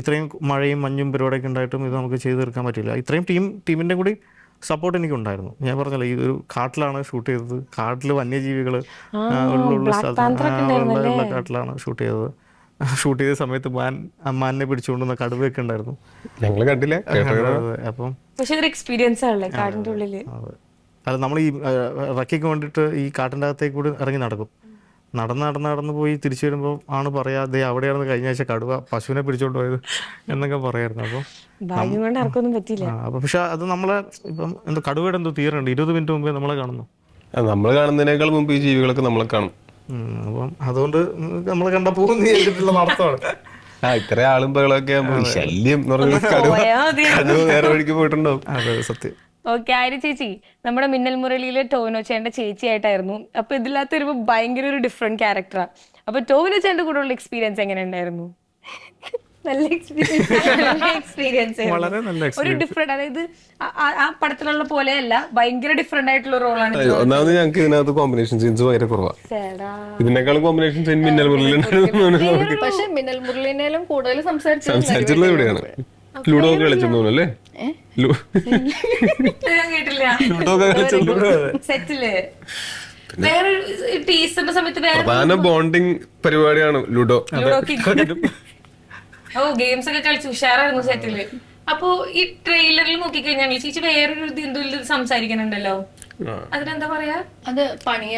ഇത്രയും മഴയും മഞ്ഞും പരിപാടിയൊക്കെ ഉണ്ടായിട്ടും ഇത് നമുക്ക് ചെയ്ത് തീർക്കാൻ പറ്റില്ല. ഇത്രയും ടീമിൻ്റെ കൂടി സപ്പോർട്ട് എനിക്കുണ്ടായിരുന്നു. ഞാൻ പറഞ്ഞല്ലോ, ഈ ഒരു കാട്ടിലാണ് ഷൂട്ട് ചെയ്തത്. കാട്ടിൽ വന്യജീവികൾ ഉള്ള സ്ഥലത്ത് കാട്ടിലാണ് ഷൂട്ട് ചെയ്തത്. ഷൂട്ട് ചെയ്ത സമയത്ത് മാനിനെ പിടിച്ചുകൊണ്ടുവന്ന കടുവയൊക്കെ ഉണ്ടായിരുന്നു. ഞങ്ങൾ കണ്ടില്ല. അപ്പം പക്ഷെ ഒരു എക്സ്പീരിയൻസ് ആണല്ലേ കാടിന്റെ ഉള്ളില്. അല്ല, നമ്മൾ ഈ റക്കിക്ക് വേണ്ടിയിട്ട് ഈ കാട്ടിൻ്റെ അകത്തേക്ക് കൂടി ഇറങ്ങി നടക്കും. നടന്ന് പോയി തിരിച്ചു വരുമ്പോൾ ആണ് പറയാ, ദേ അവിടെയാണ് കഴിഞ്ഞ ആഴ്ച കടുവ പശുവിനെ പിടിച്ചോണ്ട് പോയത് എന്നൊക്കെ പറയായിരുന്നു. അപ്പം ഭാഗ്യം കൊണ്ട് ആർക്കൊന്നും പറ്റിയില്ല. അപ്പം പക്ഷെ അത് നമ്മളെ ഇപ്പം എന്തോ കടുവയുടെ എന്തോ തീരുന്നുണ്ട്. 20 മിനിറ്റ് മുമ്പേ നമ്മളെ കാണുന്നു. നമ്മൾ കാണുന്നതിനേക്കാൾ മുമ്പ് ഈ ജീവികളൊക്കെ നമ്മളെ കാണും. അപ്പം അതുകൊണ്ട് നമ്മൾ കണ്ടപ്പോൾ ചെയ്തിട്ടുള്ള നടത്തമാണ്. ഇത്ര ആളും ബഹളമൊക്കെ ആകുമ്പോൾ ശല്യം എന്ന് പറഞ്ഞാൽ കടുവ വേറെ വഴിക്ക് പോയിട്ടുണ്ടാവും. അതെ, സത്യം. ഓക്കെ, ആര്യ ചേച്ചി നമ്മുടെ മിന്നൽ മുരളിയിലെ ടോവിനോ ചേട്ടൻ്റെ ചേച്ചിയായിട്ടായിരുന്നു. അപ്പൊ ഇതിനകത്ത് വരുമ്പോൾ ഭയങ്കര ഒരു ഡിഫറെന്റ് ക്യാരക്ടറാണ്. അപ്പൊ ടോവിനോ ചേട്ടൻ്റെ കൂടെ ഉള്ള എക്സ്പീരിയൻസ് എങ്ങനെ ഉണ്ടായിരുന്നു? നല്ല എക്സ്പീരിയൻസ് വളരെ നല്ല ഒരു ഡിഫറെന്റ്, അതായത് ആ പടത്തിലുള്ള പോലെയല്ല, ഭയങ്കര ഡിഫറെന്റ് ആയിട്ടുള്ള റോളാണ്. ഒന്നാമത് ഞങ്ങൾക്ക് ഇതിനകത്ത് കോമ്പിനേഷൻ സീൻസ് ഭയങ്കര കുറവാണ്. ഇതിനേക്കാളും കോമ്പിനേഷൻ സീൻ മിന്നൽ മുരളിയിലുണ്ടായിരുന്നു. പക്ഷെ മിന്നൽ മുരളിനേലും കൂടുതൽ സംസാരിച്ചിട്ടുള്ളത് ഇവിടെയാണ്. ലൂഡോ ഒക്കെ കളിച്ചെന്ന് തോന്നുന്നു അല്ലേ? കേട്ടില്ല ലൂഡോ ഒക്കെ കളിച്ചെന്ന് സെറ്റില് വേറെ ടീച്ചറിന്റെ സമയത്ത് പ്രധാന ബോണ്ടിങ് പരിപാടിയാണ് ലുഡോ. ഓ, ഗെയിംസ് ഒക്കെ കളിച്ച് ഉഷാറായിരുന്നു സെറ്റില്. അപ്പൊ ഈ ട്രെയിലറിൽ നോക്കിക്കഴിഞ്ഞാൽ ചേച്ചി വേറൊരു എന്തെങ്കിലും സംസാരിക്കുന്നുണ്ടല്ലോ, അതിനെന്താ പറയാ? അത് പണിയ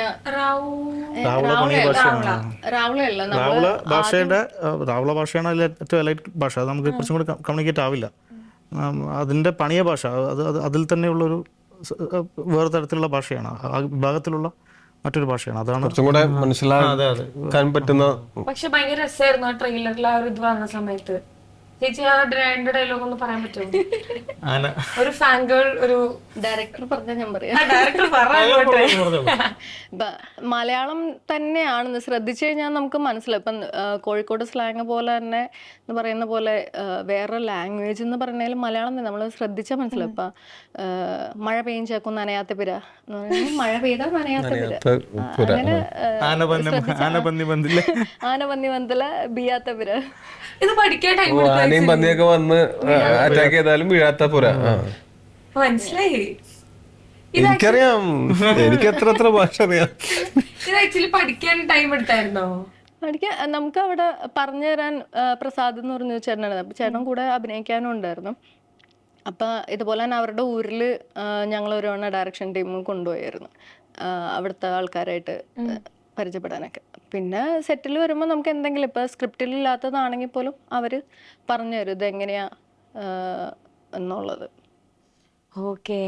രാവുള ഭാഷയാണ് അതിൽ ഏറ്റവും എലൈറ്റ് ഭാഷ. അത് നമുക്ക് കുറച്ചും കൂടി കമ്മ്യൂണിക്കേറ്റ് ആവില്ല. അതിൻ്റെ പണിയ ഭാഷ അതിൽ തന്നെയുള്ളൊരു വേറെ തരത്തിലുള്ള ഭാഷയാണ്. ആ വിഭാഗത്തിലുള്ള മറ്റൊരു ഭാഷയാണ്. അതാണ് കുറച്ചും കൂടെ മനസ്സിലാക്കാൻ പറ്റുന്ന. പക്ഷെ ഭയങ്കര രസമായിരുന്നു ആ ട്രെയിലറിൽ ആ ഒരു ഇത് വന്ന സമയത്ത്. ചേച്ചി ആ ഡയലോഗ് ഒന്ന് പറയാൻ പറ്റുമോ? ഒരു ഫാൻ ഗേൾ, ഒരു ഡയറക്ടർ പറഞ്ഞാൽ ഞാൻ പറയാം. ഡയറക്ടർ മലയാളം തന്നെയാണെന്ന് ശ്രദ്ധിച്ചു കഴിഞ്ഞാൽ നമുക്ക് മനസ്സിലാവും. ഇപ്പം കോഴിക്കോട് സ്ലാങ് പോലെ തന്നെ എന്ന് പറയുന്ന പോലെ വേറെ ലാംഗ്വേജ് എന്ന് പറഞ്ഞാലും മലയാളം നമ്മൾ ശ്രദ്ധിച്ചാൽ മനസ്സിലാവും. ഇപ്പം മഴ പെയ്യാക്കും നനയാത്ത പിര എന്ന് പറയുന്നത് മഴ പെയ്താൽ നനയാത്ത പിര, അങ്ങനെ ആനപന്നി ബന്ധില ബിയാത്ത പിര. ഇത് പഠിക്കാൻ ടൈം ആനയും പന്നിയൊക്കെ വന്ന് അറ്റാക്ക് ചെയ്താലും വീഴാത്ത പുര. മനസ്സിലായി. എനിക്കറിയാം, എനിക്ക് എത്ര ഭാഷ അറിയാം. ഇത് ആക്ച്വലി പഠിക്കാൻ ടൈം എടുത്തായിരുന്നോ? പഠിക്കാൻ നമുക്ക് അവിടെ പറഞ്ഞു തരാൻ പ്രസാദ് എന്ന് പറഞ്ഞ ചേട്ടനാണ്. അപ്പം ചേട്ടൻ കൂടെ അഭിനയിക്കാനും ഉണ്ടായിരുന്നു. അപ്പം ഇതുപോലെ തന്നെ അവരുടെ ഊരിൽ ഞങ്ങൾ ഒരു തവണ ഡയറക്ഷൻ ടീം കൊണ്ടുപോയായിരുന്നു, അവിടുത്തെ ആൾക്കാരായിട്ട് പരിചയപ്പെടാനൊക്കെ. പിന്നെ സെറ്റിൽ വരുമ്പോൾ നമുക്ക് എന്തെങ്കിലും ഇപ്പോൾ സ്ക്രിപ്റ്റിൽ ഇല്ലാത്തതാണെങ്കിൽ പോലും അവർ പറഞ്ഞു തരും ഇതെങ്ങനെയാ എന്നുള്ളത്. ഓക്കെ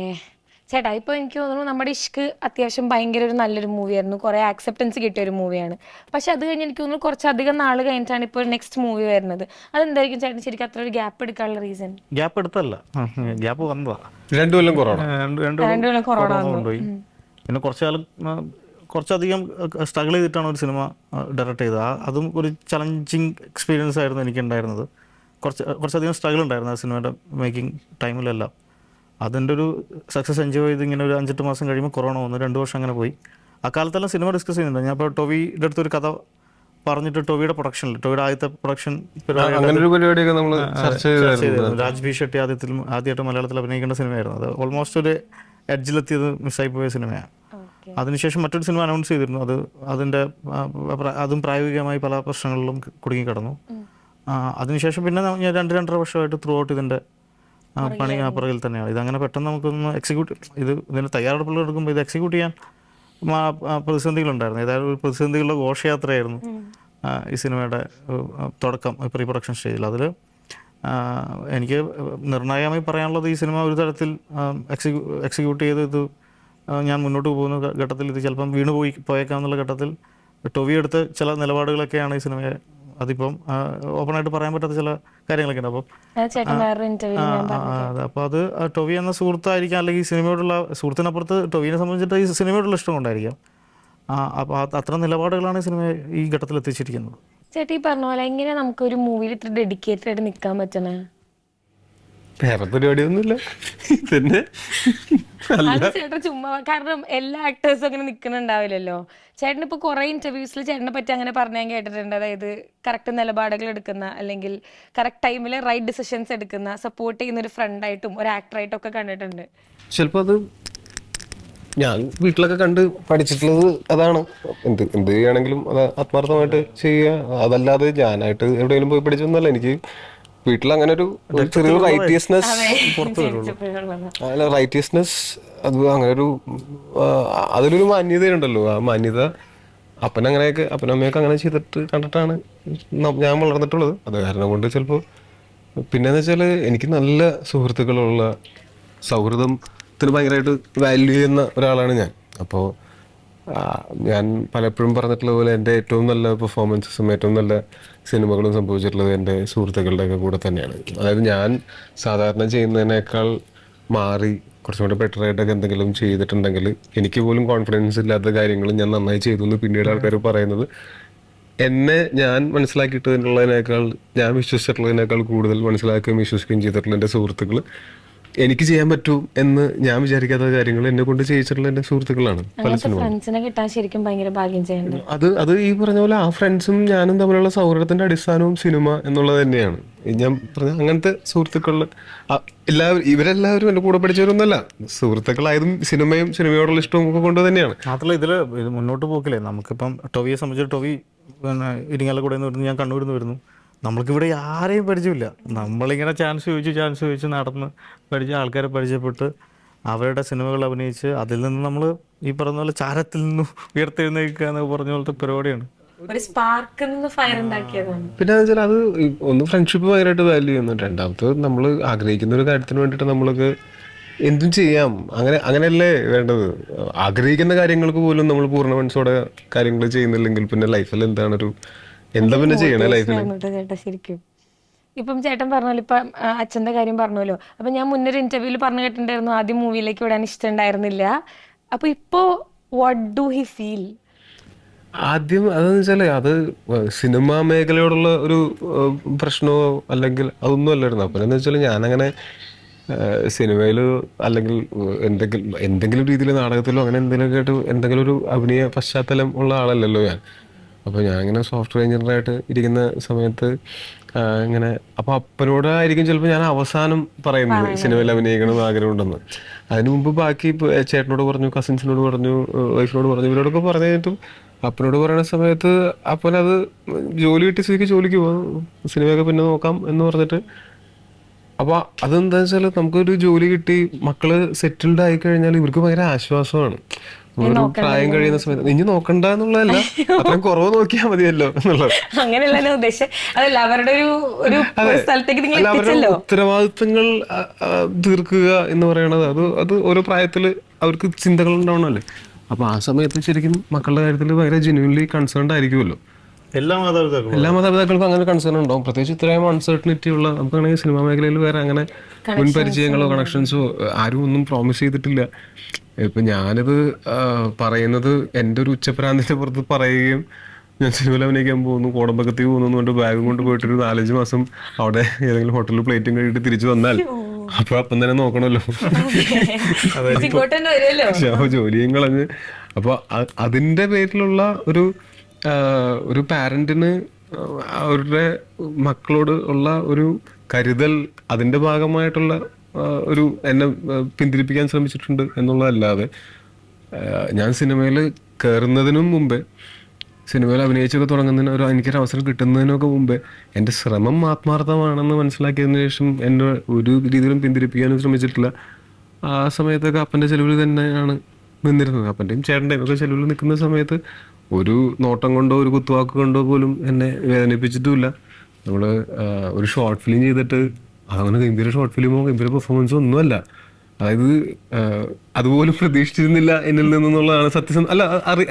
ചേട്ടാ, ഇപ്പോൾ എനിക്ക് തോന്നുന്നു നമ്മുടെ ഇഷ്ക് അത്യാവശ്യം ഭയങ്കര ഒരു നല്ലൊരു മൂവിയായിരുന്നു, കുറേ ആക്സെപ്റ്റൻസ് കിട്ടിയ ഒരു മൂവിയാണ്. പക്ഷെ അത് കഴിഞ്ഞ് എനിക്ക് തോന്നുന്നു കുറച്ചധികം നാൾ കഴിഞ്ഞിട്ടാണ് ഇപ്പോൾ നെക്സ്റ്റ് മൂവി വരുന്നത്. അതെന്തായിരിക്കും ചേട്ടൻ ശരിക്കും അത്ര ഒരു ഗ്യാപ്പ് എടുക്കാനുള്ള റീസൺ? ഗ്യാപ്പ് എടുത്തല്ല, ഗ്യാപ്പ് വന്നതാ. 2 കൊല്ലം കൊറോണ കൊണ്ടുപോയി. പിന്നെ കുറച്ചധികം സ്ട്രഗിൾ ചെയ്തിട്ടാണ് ഒരു സിനിമ ഡയറക്റ്റ് ചെയ്തത്. അതും ഒരു ചലഞ്ചിങ് എക്സ്പീരിയൻസ് ആയിരുന്നു എനിക്കുണ്ടായിരുന്നത്. കുറച്ചധികം സ്ട്രഗിൾ ഉണ്ടായിരുന്നു ആ സിനിമയുടെ മേക്കിംഗ് ടൈമിലെല്ലാം. അതിൻ്റെ ഒരു സക്സസ് എൻജോയ് ചെയ്ത് ഇങ്ങനെ ഒരു 5-8 മാസം കഴിയുമ്പോൾ കൊറോണ വന്നു. 2 വർഷം അങ്ങനെ പോയി. ആ കാലത്തെല്ലാം സിനിമ ഡിസ്കസ് ചെയ്യുന്നുണ്ട്. ഞാൻ ഇപ്പോൾ ടൊവിയുടെ അടുത്തൊരു കഥ പറഞ്ഞിട്ട് ടൊവിയുടെ പ്രൊഡക്ഷനിൽ, ടൊവിയുടെ ആദ്യത്തെ പ്രൊഡക്ഷൻ രാജ്ബി ഷെട്ടി ആദ്യമായിട്ട് മലയാളത്തിൽ അഭിനയിക്കേണ്ട സിനിമയായിരുന്നു. അത് ഓൾമോസ്റ്റ് ഒരു എഡ്ജിലെത്തിയത് മിസ്സായി പോയ സിനിമയാണ്. അതിനുശേഷം മറ്റൊരു സിനിമ അനൗൺസ് ചെയ്തിരുന്നു. അതും പ്രായോഗികമായി പല പ്രശ്നങ്ങളിലും കുടുങ്ങിക്കിടന്നു. അതിനുശേഷം പിന്നെ ഞാൻ 2-2.5 വർഷമായിട്ട് ത്രൂ ഔട്ട് ഇതിൻ്റെ പണി പുറകിൽ തന്നെയാണ്. ഇതങ്ങനെ പെട്ടെന്ന് നമുക്കൊന്ന് ഇതിന് തയ്യാറെടുപ്പുകൾ എടുക്കുമ്പോൾ ഇത് എക്സിക്യൂട്ട് ചെയ്യാൻ പ്രതിസന്ധികളുണ്ടായിരുന്നു. ഏതായാലും ഒരു പ്രതിസന്ധികളുടെ ഘോഷയാത്രയായിരുന്നു ഈ സിനിമയുടെ തുടക്കം, പ്രീ പ്രൊഡക്ഷൻ സ്റ്റേജിൽ. അതിൽ എനിക്ക് നിർണായകമായി പറയാനുള്ളത്, ഈ സിനിമ ഒരു തരത്തിൽ എക്സിക്യൂട്ട് ചെയ്ത് ഇത് ഞാൻ മുന്നോട്ട് പോകുന്ന ഘട്ടത്തിൽ ഇത് ചിലപ്പം പോയേക്കാമെന്നുള്ള ഘട്ടത്തിൽ ടൊവി എടുത്ത ചില നിലപാടുകളൊക്കെയാണ് ഈ സിനിമയെ, അതിപ്പം ഓപ്പണായിട്ട് പറയാൻ പറ്റാത്ത ചില കാര്യങ്ങളൊക്കെ ഉണ്ട്. അപ്പോൾ അത് ടൊവി എന്ന സുഹൃത്തായിരിക്കാം, അല്ലെങ്കിൽ ഈ സിനിമയോടുള്ള സുഹൃത്തിനപ്പുറത്ത് ടൊവിനെ സംബന്ധിച്ചിട്ട് ഈ സിനിമയോടുള്ള ഇഷ്ടം കൊണ്ടായിരിക്കാം. അപ്പോൾ അത്ര നിലപാടുകളാണ് സിനിമ ഈ ഘട്ടത്തിൽ എത്തിച്ചിരിക്കുന്നത്. ചേട്ടാ ഈ പറഞ്ഞ പോലെ എങ്ങനെ നമുക്ക് ഒരു മൂവിയിൽ ഇത്ര ഡെഡിക്കേറ്റഡ് ആയിട്ട് നിൽക്കാൻ പറ്റണേ? വേറെ പരിപാടിയൊന്നുമില്ല തന്നെ. അത് ചേട്ടൻ ചുമ്മാ, കാരണം എല്ലാ ആക്ടേഴ്സും അങ്ങനെ നിൽക്കുന്നുണ്ടാവില്ലല്ലോ. ചേട്ടൻ ഇപ്പൊ കുറെ ഇന്റർവ്യൂസിൽ ചേട്ടനെ പറ്റി അങ്ങനെ പറഞ്ഞാൽ കേട്ടിട്ടുണ്ട്. അതായത് കറക്റ്റ് നിലപാടുകൾ എടുക്കുന്ന, അല്ലെങ്കിൽ കറക്റ്റ് ടൈമിൽ റൈറ്റ് ഡിസിഷൻസ് എടുക്കുന്ന, സപ്പോർട്ട് ചെയ്യുന്ന ഒരു ഫ്രണ്ടായിട്ടും ഒരു ആക്ടറായിട്ടും ഒക്കെ കണ്ടിട്ടുണ്ട്. ചിലപ്പോൾ അത് ഞാൻ വീട്ടിലൊക്കെ കണ്ട് പഠിച്ചിട്ടുള്ളത് അതാണ്. എന്ത് ചെയ്യുകയാണെങ്കിലും അത് ആത്മാർത്ഥമായിട്ട് ചെയ്യുക. അതല്ലാതെ ഞാനായിട്ട് എവിടെയെങ്കിലും പോയി പഠിച്ചൊന്നുമല്ല. എനിക്ക് വീട്ടിൽ അങ്ങനെ ഒരു ചെറിയൊരു റൈറ്റിയസ്നെസ് അല്ല, റൈറ്റിയസ്നെസ് അത് അങ്ങനെ ഒരു അതിലൊരു മാന്യതയുണ്ടല്ലോ. ആ മാന്യത അപ്പനമ്മയൊക്കെ അങ്ങനെ ചെയ്തിട്ട് കണ്ടിട്ടാണ് ഞാൻ വളർന്നിട്ടുള്ളത്. അത് കാരണം കൊണ്ട് ചിലപ്പോൾ പിന്നെന്ന് വെച്ചാൽ എനിക്ക് നല്ല സുഹൃത്തുക്കളുള്ള, സൗഹൃദത്തിന് ഭയങ്കരമായിട്ട് വാല്യൂ ചെയ്യുന്ന ഒരാളാണ് ഞാൻ. അപ്പോൾ ഞാൻ പലപ്പോഴും പറഞ്ഞിട്ടുള്ള പോലെ എൻ്റെ ഏറ്റവും നല്ല പെർഫോമൻസസും ഏറ്റവും നല്ല സിനിമകളും സംഭവിച്ചിട്ടുള്ളത് എൻ്റെ സുഹൃത്തുക്കളുടെയൊക്കെ കൂടെ തന്നെയാണ്. അതായത് ഞാൻ സാധാരണ ചെയ്യുന്നതിനേക്കാൾ മാറി കുറച്ചും കൂടെ ബെറ്റർ ആയിട്ടൊക്കെ എന്തെങ്കിലും ചെയ്തിട്ടുണ്ടെങ്കിൽ എനിക്ക് പോലും കോൺഫിഡൻസ് ഇല്ലാത്ത കാര്യങ്ങൾ ഞാൻ നന്നായി ചെയ്തു എന്ന് പിന്നീട് ആൾക്കാർ പറയുന്നത് എന്നെ ഞാൻ മനസ്സിലാക്കിയിട്ടുള്ളതിനേക്കാൾ, ഞാൻ വിശ്വസിച്ചിട്ടുള്ളതിനേക്കാൾ കൂടുതൽ മനസ്സിലാക്കുകയും വിശ്വസിക്കുകയും ചെയ്തിട്ടുള്ള എൻ്റെ സുഹൃത്തുക്കൾ എനിക്ക് ചെയ്യാൻ പറ്റൂ എന്ന് ഞാൻ വിചാരിക്കാത്ത കാര്യങ്ങൾ എന്നെ കൊണ്ട് ചെയ്യിച്ചിട്ടുള്ള എൻ്റെ സുഹൃത്തുക്കളാണ് പല സിനിമ. ഫ്രണ്ട്സിനെ കിട്ടാൻ ശരിക്കും ഭയങ്കര ഭാഗ്യം ചെയ്യേണ്ടത്. അത് ഈ പറഞ്ഞ പോലെ ആ ഫ്രണ്ട്സും ഞാനും തമ്മിലുള്ള സൗഹൃദത്തിന്റെ അടിസ്ഥാനവും സിനിമ എന്നുള്ളത് തന്നെയാണ്. ഞാൻ പറഞ്ഞ അങ്ങനത്തെ സുഹൃത്തുക്കളിൽ ഇവരെല്ലാവരും എൻ്റെ കൂടെ പഠിച്ചവരൊന്നുമല്ല. സുഹൃത്തുക്കളായതും സിനിമയോടുള്ള ഇഷ്ടവും ഒക്കെ കൊണ്ട് തന്നെയാണ്. മാത്രമല്ല ഇത് മുന്നോട്ട് പോക്കില്ലേ, നമുക്കിപ്പം ടൊവിയെ സംബന്ധിച്ച് ടൊവി പിന്നെ ഇരിങ്ങാലക്കുടയിൽ നിന്ന് വരുന്നു, ഞാൻ കണ്ണൂരിൽ നിന്ന് വരുന്നു. നമ്മൾക്കിവിടെ ആരെയും പരിചയമില്ല. നമ്മളിങ്ങനെ ചാൻസ് ചോദിച്ച് നടന്ന് പഠിച്ച ആൾക്കാരെ പരിചയപ്പെട്ട് അവരുടെ സിനിമകൾ അഭിനയിച്ച് അതിൽ നിന്ന് നമ്മൾ ഈ പറഞ്ഞ പോലെ ചാരത്തിൽ നിന്ന് ഉയർത്തെഴുന്നേൽക്കുക എന്നൊക്കെ പറഞ്ഞ പോലത്തെ പരിപാടിയാണ്. ഒരു സ്പാർക്കിൽ നിന്ന് ഫയർ ഉണ്ടാക്കിയതാണ്. പിന്നെ വെച്ചാൽ അത് ഒന്ന് ഫ്രണ്ട്ഷിപ്പ് ഭയങ്കരമായിട്ട് വാല്യൂ ചെയ്യുന്നു. രണ്ടാമത്തെ നമ്മൾ ആഗ്രഹിക്കുന്ന ഒരു കാര്യത്തിന് വേണ്ടിയിട്ട് നമ്മൾക്ക് എന്തും ചെയ്യാം. അങ്ങനെയല്ലേ വേണ്ടത്. ആഗ്രഹിക്കുന്ന കാര്യങ്ങൾക്ക് പോലും നമ്മൾ പൂർണ്ണ മനസ്സോടെ കാര്യങ്ങൾ ചെയ്യുന്നില്ലെങ്കിൽ പിന്നെ ലൈഫിൽ എന്താ പിന്നെ ചെയ്യണേ ലൈഫിൽ? ചേട്ടാ ശരിക്കും ഇപ്പം ചേട്ടൻ പറഞ്ഞല്ലോ, ഇപ്പം അച്ഛൻ്റെ കാര്യം പറഞ്ഞല്ലോ. അപ്പം ഞാൻ മുന്നൊരു ഇന്റർവ്യൂവിൽ പറഞ്ഞു കേട്ടിട്ടുണ്ടായിരുന്നു ആദ്യം മൂവിയിലേക്ക് വിടാൻ ഇഷ്ടമുണ്ടായിരുന്നില്ല. അപ്പൊ ഇപ്പോ വാട്ട് ഡു ഹി ഫീൽ? ആദ്യം അതെന്ന് വെച്ചാൽ അത് സിനിമാ മേഖലയോടുള്ള ഒരു പ്രശ്നമോ അല്ലെങ്കിൽ അതൊന്നും അല്ലായിരുന്നു. അപ്പം എന്ന് വെച്ചാൽ ഞാനങ്ങനെ സിനിമയിൽ അല്ലെങ്കിൽ എന്തെങ്കിലും രീതിയിൽ നാടകത്തിലോ അങ്ങനെ എന്തെങ്കിലുമൊക്കെ ആയിട്ട് എന്തെങ്കിലും ഒരു അഭിനയ പശ്ചാത്തലം ഉള്ള ആളല്ലല്ലോ ഞാൻ. അപ്പോൾ ഞാനിങ്ങനെ സോഫ്റ്റ്വെയർ എഞ്ചിനീയറായിട്ട് ഇരിക്കുന്ന സമയത്ത് ഇങ്ങനെ അപ്പോൾ അപ്പനോടായിരിക്കും ചിലപ്പോൾ ഞാൻ അവസാനം പറയുന്നത് സിനിമയിൽ അഭിനയിക്കണമെന്ന് ആഗ്രഹമുണ്ടെന്ന്. അതിന് മുമ്പ് ബാക്കി ചേട്ടനോട് പറഞ്ഞു, കസിൻസിനോട് പറഞ്ഞു, വൈഫിനോട് പറഞ്ഞു, ഇവരോടൊക്കെ പറഞ്ഞു കഴിഞ്ഞിട്ടും അപ്പനോട് പറയുന്ന സമയത്ത് അപ്പനത് ജോലി കിട്ടിയ സ്ഥിതിക്ക് ജോലിക്ക് പോകും, സിനിമയൊക്കെ പിന്നെ നോക്കാം എന്ന് പറഞ്ഞിട്ട്. അപ്പോൾ അതെന്താ വെച്ചാൽ നമുക്കൊരു ജോലി കിട്ടി മക്കള് സെറ്റിൽഡ് ആയി കഴിഞ്ഞാൽ ഇവർക്ക് ഭയങ്കര ആശ്വാസമാണ്. ഒരു പ്രായം കഴിയുന്ന സമയത്ത് ഇനി നോക്കണ്ട എന്നുള്ളതല്ല, അത്രയും കുറവ് നോക്കിയാൽ മതിയല്ലോ എന്നുള്ളത്. അങ്ങനെയല്ല ഉദ്ദേശം. അതല്ല അവരുടെ ഒരു സ്ഥലത്തേക്ക് നിങ്ങൾ അവരുടെ ഉത്തരവാദിത്തങ്ങൾ തീർക്കുക എന്ന് പറയണത് അത് ഓരോ പ്രായത്തില് അവർക്ക് ചിന്തകൾ ഉണ്ടാവണമല്ലേ. അപ്പൊ ആ സമയത്ത് ശരിക്കും മക്കളുടെ കാര്യത്തിൽ ഭയങ്കര ജെന്യുവൻലി കൺസേൺഡ് ആയിരിക്കുമല്ലോ. എല്ലാ മാതാപിതാക്കൾക്കും അങ്ങനെ കൺസേൺ ഉണ്ടാവും. പ്രത്യേകിച്ച് ഇത്രയും അൺസർട്ടനിറ്റി ഉള്ള നമുക്കാണെങ്കിൽ സിനിമാ മേഖലയിൽ വേറെ അങ്ങനെ മുൻപരിചയങ്ങളോ കണക്ഷൻസോ ആരും ഒന്നും പ്രോമിസ് ചെയ്തിട്ടില്ല. ഇപ്പൊ ഞാനിത് പറയുന്നത് എൻ്റെ ഒരു ഉച്ചപ്രാന്തിന്റെ പുറത്ത് പറയുകയും ഞാൻ സിനിമയിൽ അഭിനയിക്കാൻ പോകുന്നു, കോടമ്പക്കത്തിൽ പോകുന്നു കൊണ്ട് ബാഗും കൊണ്ട് പോയിട്ടൊരു 4-5 മാസം അവിടെ ഏതെങ്കിലും ഹോട്ടലിൽ പ്ലേറ്റും കഴിയിട്ട് തിരിച്ചു വന്നാൽ അപ്പൊ അപ്പം തന്നെ നോക്കണമല്ലോ, ജോലിയും കളഞ്ഞ്. അപ്പൊ അതിന്റെ പേരിലുള്ള ഒരു പാരന്റിന് അവരുടെ മക്കളോട് ഉള്ള ഒരു കരുതൽ, അതിന്റെ ഭാഗമായിട്ടുള്ള ഒരു എന്നെ പിന്തിരിപ്പിക്കാൻ ശ്രമിച്ചിട്ടുണ്ട് എന്നുള്ളതല്ലാതെ ഞാൻ സിനിമയിൽ കയറുന്നതിനും മുമ്പേ, സിനിമയിൽ അഭിനയിച്ചൊക്കെ തുടങ്ങുന്നതിന് എനിക്കൊരു അവസരം കിട്ടുന്നതിനൊക്കെ മുമ്പേ എൻ്റെ ശ്രമം ആത്മാർത്ഥമാണെന്ന് മനസ്സിലാക്കിയതിനു ശേഷം എന്നെ ഒരു രീതിയിലും പിന്തിരിപ്പിക്കാനും ശ്രമിച്ചിട്ടില്ല. ആ സമയത്തൊക്കെ അപ്പൻ്റെ ചെലവിൽ തന്നെയാണ് നിന്നിരുന്നത്. അപ്പൻ്റെയും ചേട്ടൻ്റെയും ഒക്കെ ചെലവിൽ നിൽക്കുന്ന സമയത്ത് ഒരു നോട്ടം കൊണ്ടോ ഒരു കുത്തുവാക്ക് കൊണ്ടോ പോലും എന്നെ വേദനിപ്പിച്ചിട്ടുമില്ല. നമ്മൾ ഒരു ഷോർട്ട് ഫിലിം ചെയ്തിട്ട് അതങ്ങനെ ഗംഭീര ഷോർട്ട് ഫിലിമോ ഗംഭീര പെർഫോമൻസോ ഒന്നുമല്ല. അതായത് അതുപോലും പ്രതീക്ഷിച്ചിരുന്നില്ല എന്നിൽ നിന്നുള്ളതാണ് സത്യം. അല്ല,